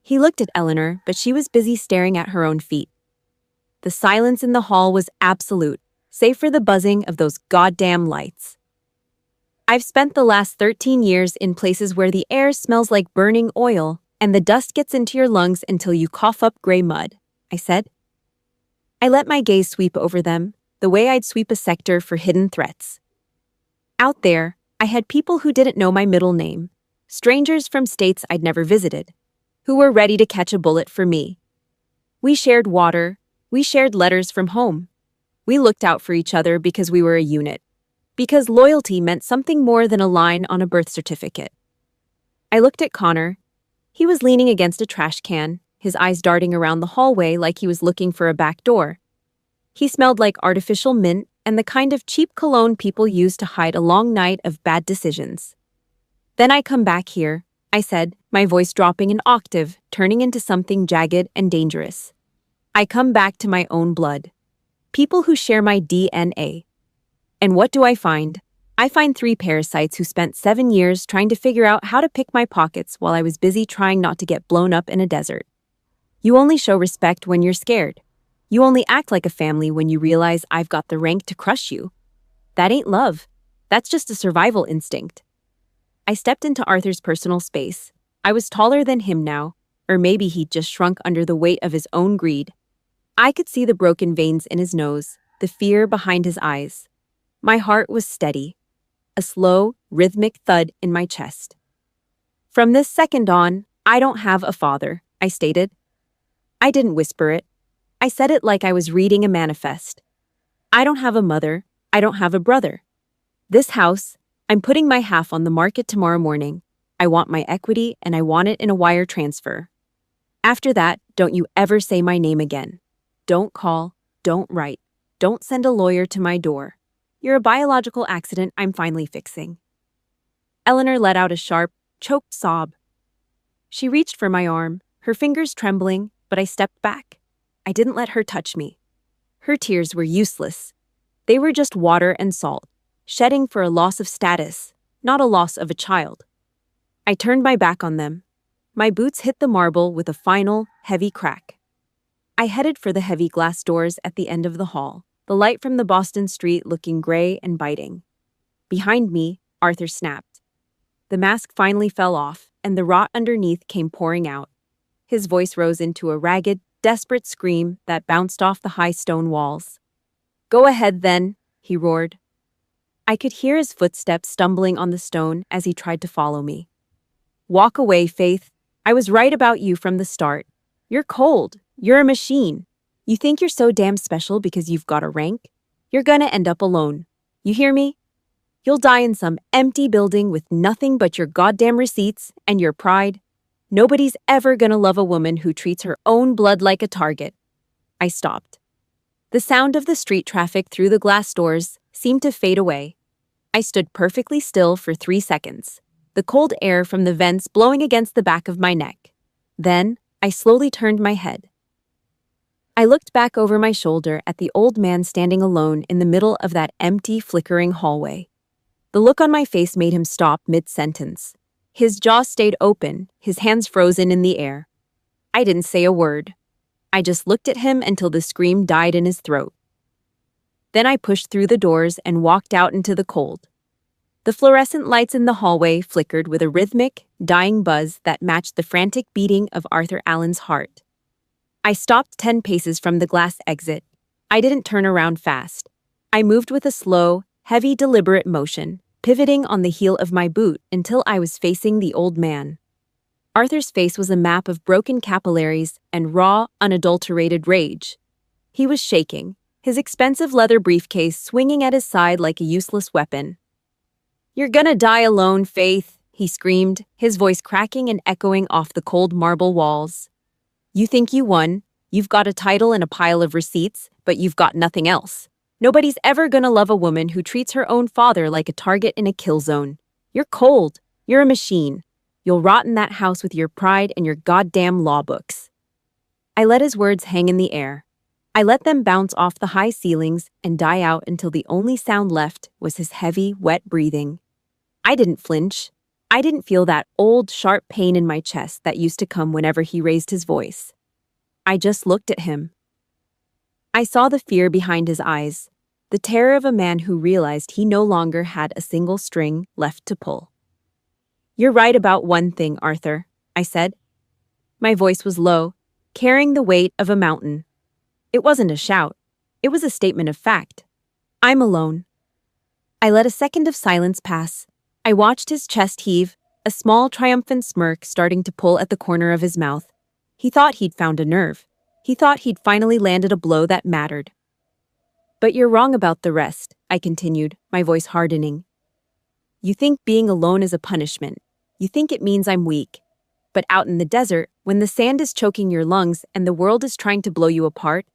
He looked at Eleanor, but she was busy staring at her own feet. The silence in the hall was absolute, save for the buzzing of those goddamn lights. I've spent the last 13 years in places where the air smells like burning oil and the dust gets into your lungs until you cough up gray mud, I said. I let my gaze sweep over them, the way I'd sweep a sector for hidden threats. Out there, I had people who didn't know my middle name, strangers from states I'd never visited, who were ready to catch a bullet for me. We shared water, we shared letters from home. We looked out for each other because we were a unit, because loyalty meant something more than a line on a birth certificate. I looked at Connor. He was leaning against a trash can, his eyes darting around the hallway like he was looking for a back door. He smelled like artificial mint and the kind of cheap cologne people use to hide a long night of bad decisions. Then I come back here, I said, my voice dropping an octave, turning into something jagged and dangerous. I come back to my own blood. People who share my DNA. And what do I find? I find 3 parasites who spent 7 years trying to figure out how to pick my pockets while I was busy trying not to get blown up in a desert. You only show respect when you're scared. You only act like a family when you realize I've got the rank to crush you. That ain't love. That's just a survival instinct. I stepped into Arthur's personal space. I was taller than him now, or maybe he'd just shrunk under the weight of his own greed. I could see the broken veins in his nose, the fear behind his eyes. My heart was steady, a slow, rhythmic thud in my chest. From this second on, I don't have a father, I stated. I didn't whisper it. I said it like I was reading a manifest. I don't have a mother. I don't have a brother. This house, I'm putting my half on the market tomorrow morning. I want my equity and I want it in a wire transfer. After that, don't you ever say my name again. Don't call, don't write, don't send a lawyer to my door. You're a biological accident I'm finally fixing. Eleanor let out a sharp, choked sob. She reached for my arm, her fingers trembling, but I stepped back. I didn't let her touch me. Her tears were useless. They were just water and salt, shedding for a loss of status, not a loss of a child. I turned my back on them. My boots hit the marble with a final, heavy crack. I headed for the heavy glass doors at the end of the hall, the light from the Boston street looking gray and biting. Behind me, Arthur snapped. The mask finally fell off, and the rot underneath came pouring out. His voice rose into a ragged, desperate scream that bounced off the high stone walls. "Go ahead, then," he roared. I could hear his footsteps stumbling on the stone as he tried to follow me. "Walk away, Faith. I was right about you from the start. You're cold. You're a machine. You think you're so damn special because you've got a rank? You're gonna end up alone. You hear me? You'll die in some empty building with nothing but your goddamn receipts and your pride. Nobody's ever gonna love a woman who treats her own blood like a target." I stopped. The sound of the street traffic through the glass doors seemed to fade away. I stood perfectly still for 3 seconds, the cold air from the vents blowing against the back of my neck. Then, I slowly turned my head. I looked back over my shoulder at the old man standing alone in the middle of that empty, flickering hallway. The look on my face made him stop mid-sentence. His jaw stayed open, his hands frozen in the air. I didn't say a word. I just looked at him until the scream died in his throat. Then I pushed through the doors and walked out into the cold. The fluorescent lights in the hallway flickered with a rhythmic, dying buzz that matched the frantic beating of Arthur Allen's heart. I stopped 10 paces from the glass exit. I didn't turn around fast. I moved with a slow, heavy, deliberate motion, pivoting on the heel of my boot until I was facing the old man. Arthur's face was a map of broken capillaries and raw, unadulterated rage. He was shaking, his expensive leather briefcase swinging at his side like a useless weapon. "You're gonna die alone, Faith," he screamed, his voice cracking and echoing off the cold marble walls. "You think you won. You've got a title and a pile of receipts, but you've got nothing else. Nobody's ever gonna love a woman who treats her own father like a target in a kill zone. You're cold. You're a machine. You'll rot in that house with your pride and your goddamn law books." I let his words hang in the air. I let them bounce off the high ceilings and die out until the only sound left was his heavy, wet breathing. I didn't flinch. I didn't feel that old, sharp pain in my chest that used to come whenever he raised his voice. I just looked at him. I saw the fear behind his eyes, the terror of a man who realized he no longer had a single string left to pull. "You're right about one thing, Arthur," I said. My voice was low, carrying the weight of a mountain. It wasn't a shout. It was a statement of fact. I'm alone. I let a second of silence pass. I watched his chest heave, a small triumphant smirk starting to pull at the corner of his mouth. He thought he'd found a nerve. He thought he'd finally landed a blow that mattered. "But you're wrong about the rest," I continued, my voice hardening. "You think being alone is a punishment. You think it means I'm weak. But out in the desert, when the sand is choking your lungs and the world is trying to blow you apart,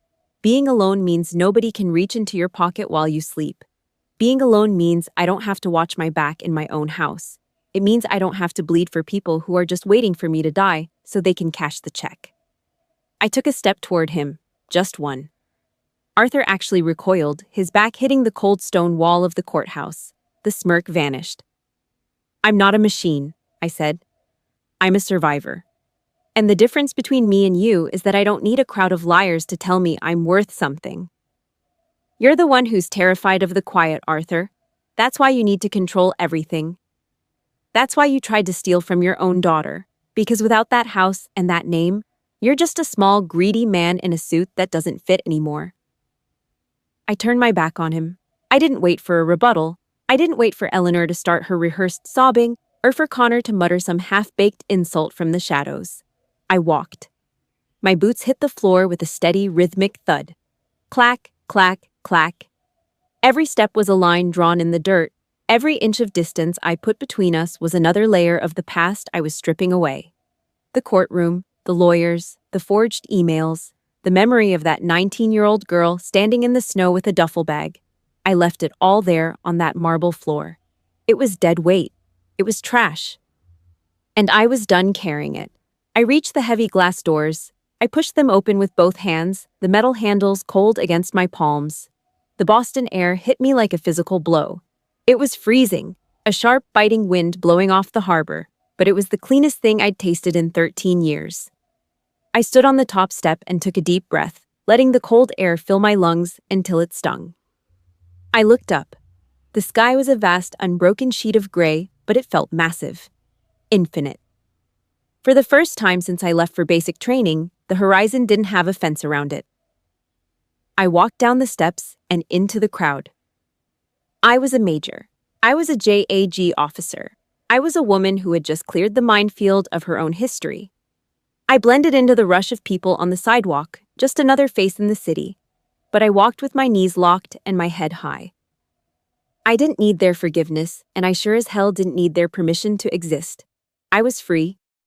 being alone means nobody can reach into your pocket while you sleep. Being alone means I don't have to watch my back in my own house. It means I don't have to bleed for people who are just waiting for me to die so they can cash the check." I took a step toward him, just one. Arthur actually recoiled, his back hitting the cold stone wall of the courthouse. The smirk vanished. "I'm not a machine," I said. "I'm a survivor. And the difference between me and you is that I don't need a crowd of liars to tell me I'm worth something. You're the one who's terrified of the quiet, Arthur. That's why you need to control everything. That's why you tried to steal from your own daughter, because without that house and that name, you're just a small, greedy man in a suit that doesn't fit anymore." I turned my back on him. I didn't wait for a rebuttal. I didn't wait for Eleanor to start her rehearsed sobbing. or for Connor to mutter some half-baked insult from the shadows. I walked. My boots hit the floor with a steady, rhythmic thud. Clack, clack, clack. Every step was a line drawn in the dirt. Every inch of distance I put between us was another layer of the past I was stripping away. The courtroom, the lawyers, the forged emails, the memory of that 19-year-old girl standing in the snow with a duffel bag. I left it all there on that marble floor. It was dead weight. It was trash. And I was done carrying it. I reached the heavy glass doors. I pushed them open with both hands, the metal handles cold against my palms. The Boston air hit me like a physical blow. It was freezing, a sharp, biting wind blowing off the harbor, but it was the cleanest thing I'd tasted in 13 years. I stood on the top step and took a deep breath, letting the cold air fill my lungs until it stung. I looked up. The sky was a vast, unbroken sheet of gray, but it felt massive. Infinite. For the first time since I left for basic training, the horizon didn't have a fence around it. I walked down the steps and into the crowd. I was a major. I was a JAG officer. I was a woman who had just cleared the minefield of her own history. I blended into the rush of people on the sidewalk, just another face in the city, but I walked with my knees locked and my head high. I didn't need their forgiveness, and I sure as hell didn't need their permission to exist. I was free,